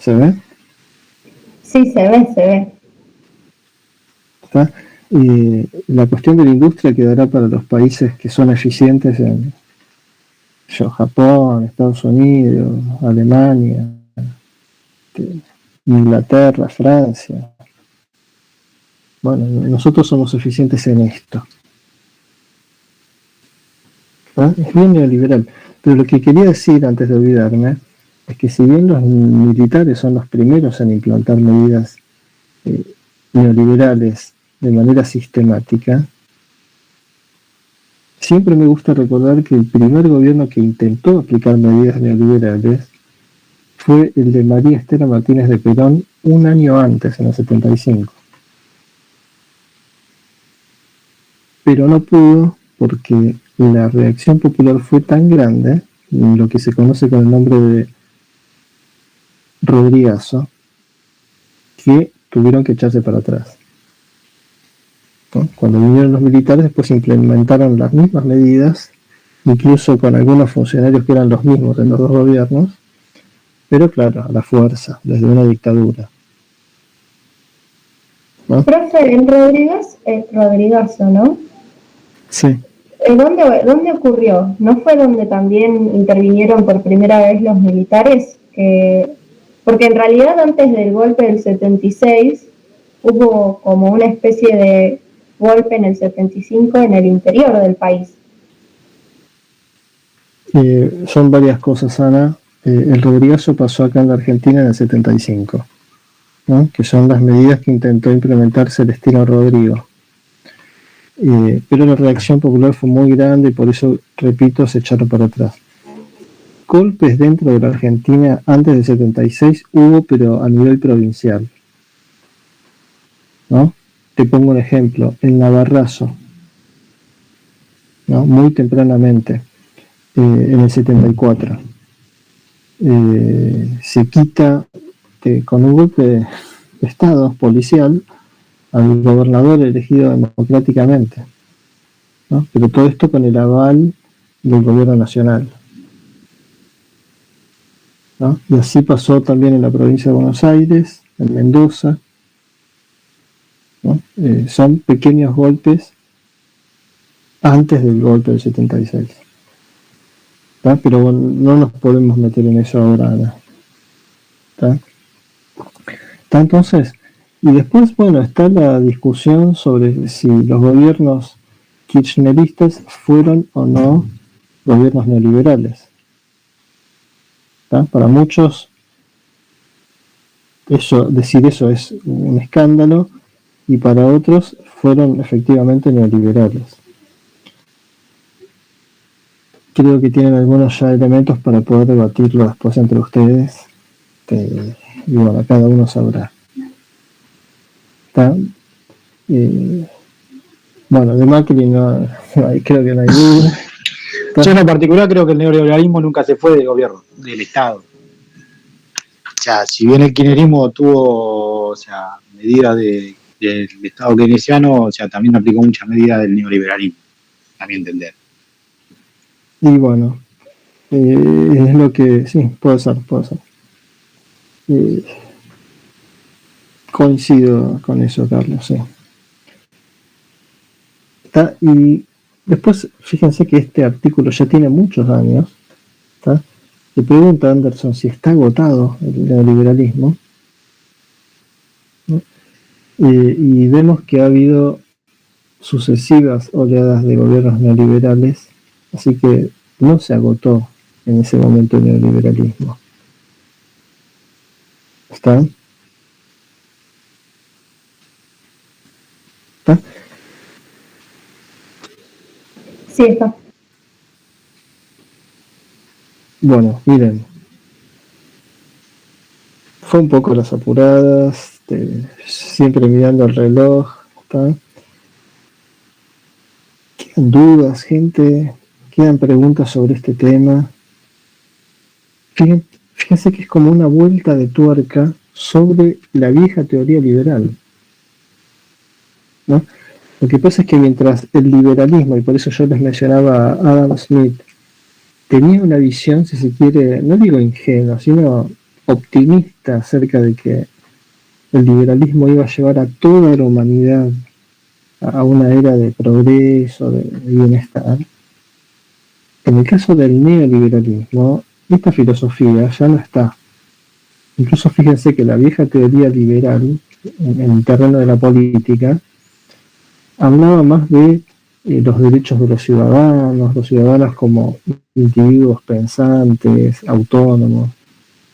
¿Se ve? Sí, se ve. ¿Está? Y la cuestión de la industria quedará para los países que son eficientes en Japón, Estados Unidos, Alemania, Inglaterra, Francia. Bueno, nosotros somos eficientes en esto. ¿Ah? Es bien neoliberal. Pero lo que quería decir antes de olvidarme es que si bien los militares son los primeros en implantar medidas neoliberales de manera sistemática, siempre me gusta recordar que el primer gobierno que intentó aplicar medidas neoliberales fue el de María Estela Martínez de Perón un año antes, en el 75. Pero no pudo porque la reacción popular fue tan grande, lo que se conoce con el nombre de Rodrigazo, que tuvieron que echarse para atrás. ¿No? Cuando vinieron los militares, después implementaron las mismas medidas, incluso con algunos funcionarios que eran los mismos en los dos gobiernos, pero claro, a la fuerza, desde una dictadura. ¿No? Profe, en Rodrigazo, ¿no? Sí. ¿Dónde ocurrió? ¿No fue donde también intervinieron por primera vez los militares? Porque en realidad antes del golpe del 76 hubo como una especie de golpe en el 75 en el interior del país. Son varias cosas, Ana. El Rodrigazo pasó acá en la Argentina en el 75, ¿no? Que son las medidas que intentó implementar Celestino Rodrigo. Pero la reacción popular fue muy grande y por eso, repito, se echaron para atrás. Golpes dentro de la Argentina antes del 76 hubo, pero a nivel provincial, ¿no? Te pongo un ejemplo, el Navarrazo, ¿no? Muy tempranamente, en el 74. Se quita con un golpe de Estado policial al gobernador elegido democráticamente, ¿no? Pero todo esto con el aval del gobierno nacional, ¿no? Y así pasó también en la provincia de Buenos Aires, en Mendoza, ¿no? Son pequeños golpes antes del golpe del 76, ¿tá? Pero bueno, no nos podemos meter en eso ahora, ¿no? ¿Tá? Entonces, y después, bueno, está la discusión sobre si los gobiernos kirchneristas fueron o no gobiernos neoliberales. ¿Tá? Para muchos, decir eso es un escándalo, y para otros fueron efectivamente neoliberales. Creo que tienen algunos ya elementos para poder debatirlo después entre ustedes, y bueno, cada uno sabrá. Bueno, de Macri no creo que no hay duda. Yo en lo particular creo que el neoliberalismo nunca se fue del gobierno, del Estado. O sea, si bien el kirchnerismo tuvo, o sea, medidas del Estado keynesiano, o sea, también aplicó muchas medidas del neoliberalismo, a mi entender. Y bueno, es lo que, sí, puede ser. Coincido con eso, Carlos, sí. Y después, fíjense que este artículo ya tiene muchos años. Le pregunta a Anderson si está agotado el neoliberalismo, ¿no? Y vemos que ha habido sucesivas oleadas de gobiernos neoliberales, así que no se agotó en ese momento el neoliberalismo. ¿Está? Sí, está. Bueno, miren, fue un poco las apuradas, siempre mirando el reloj, ¿está? Quedan dudas, gente, quedan preguntas sobre este tema. Fíjense que es como una vuelta de tuerca sobre la vieja teoría liberal, ¿no? Lo que pasa es que mientras el liberalismo, y por eso yo les mencionaba a Adam Smith, tenía una visión, si se quiere, no digo ingenua, sino optimista acerca de que el liberalismo iba a llevar a toda la humanidad a una era de progreso, de bienestar. En el caso del neoliberalismo, esta filosofía ya no está. Incluso fíjense que la vieja teoría liberal, en el terreno de la política, hablaba más de los derechos de los ciudadanos como individuos pensantes, autónomos.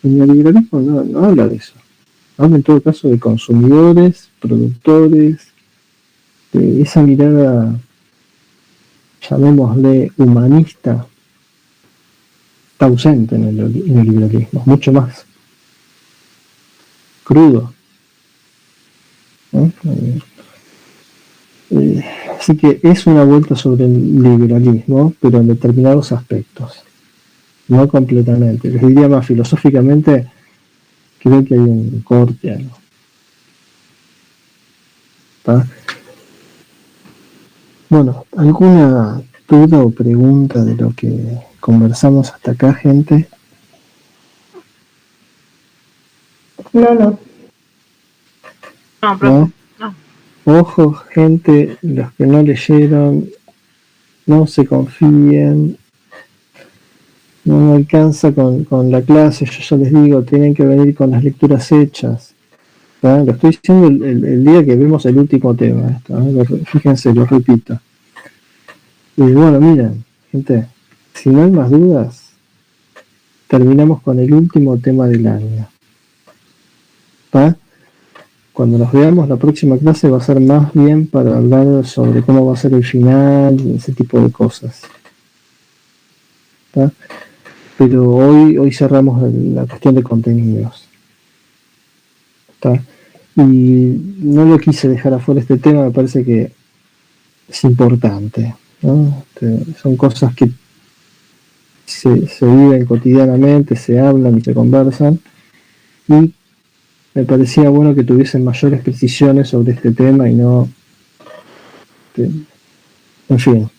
El neoliberalismo no habla de eso. Habla en todo caso de consumidores, productores, de esa mirada, llamémosle humanista, está ausente en el neoliberalismo, mucho más crudo. Así que es una vuelta sobre el liberalismo, pero en determinados aspectos, no completamente. Les diría más filosóficamente, creo que hay un corte algo. ¿Está? Bueno, ¿alguna duda o pregunta de lo que conversamos hasta acá, gente? No. No, profe, no. Ojo, gente, los que no leyeron, no se confíen, no alcanza con la clase, yo ya les digo, tienen que venir con las lecturas hechas. ¿Tá? Lo estoy diciendo el día que vemos el último tema, fíjense, lo repito. Y bueno, miren, gente, si no hay más dudas, terminamos con el último tema del año. ¿Tá? Cuando nos veamos la próxima clase va a ser más bien para hablar sobre cómo va a ser el final y ese tipo de cosas. ¿Tá? Pero hoy cerramos la cuestión de contenidos. ¿Tá? Y no lo quise dejar afuera este tema, me parece que es importante, ¿no? Son cosas que se viven cotidianamente, se hablan y se conversan, y me parecía bueno que tuviesen mayores precisiones sobre este tema y no... en fin,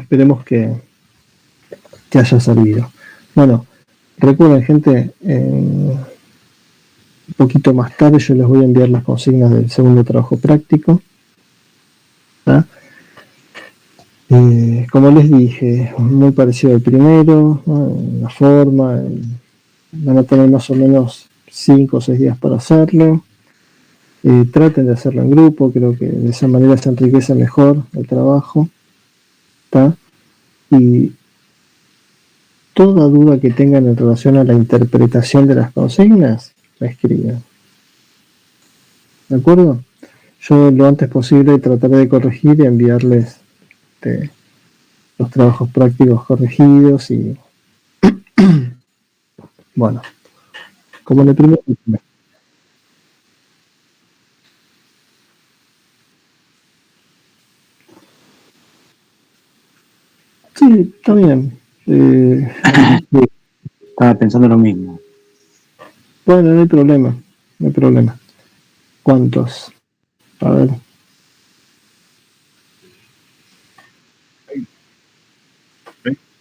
esperemos que haya servido. Bueno, recuerden, gente, un poquito más tarde yo les voy a enviar las consignas del segundo trabajo práctico. ¿Ah? Como les dije, muy parecido al primero, ¿no? La forma, van a tener más o menos 5 o 6 días para hacerlo. Traten de hacerlo en grupo, creo que de esa manera se enriquece mejor el trabajo. ¿Tá? Y toda duda que tengan en relación a la interpretación de las consignas, la escriben. ¿De acuerdo? Yo lo antes posible trataré de corregir y enviarles los trabajos prácticos corregidos y bueno, como en el primer. Sí, está bien. Estaba pensando lo mismo. Bueno, no hay problema. ¿Cuántos? A ver.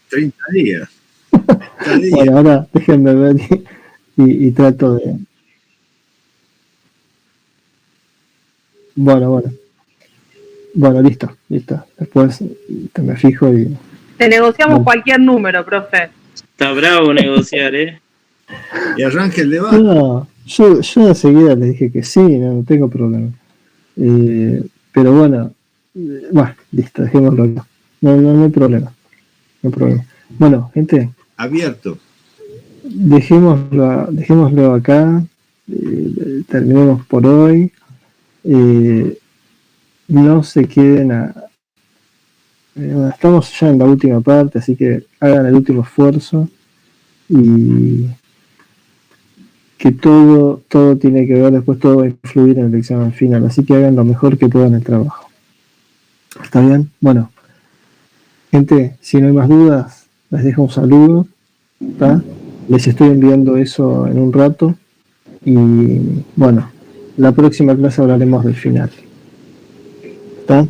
30 días. Bueno, ahora déjenme ver y trato de... Bueno, listo. Después me fijo y... Te negociamos Bueno. cualquier número, profe. Está bravo negociar, ¿eh? Y arranque el debate. No, yo enseguida les dije que sí, no tengo problema. Pero bueno, listo, dejémoslo acá. No hay problema. Bueno, gente. Abierto. Dejémoslo acá. Terminemos por hoy. No se queden estamos ya en la última parte, así que hagan el último esfuerzo y que todo tiene que ver, después todo va a influir en el examen final, así que hagan lo mejor que puedan el trabajo. ¿Está bien? Bueno, gente, si no hay más dudas, les dejo un saludo, ¿tá? Les estoy enviando eso en un rato y bueno, la próxima clase hablaremos del final. ¿Está?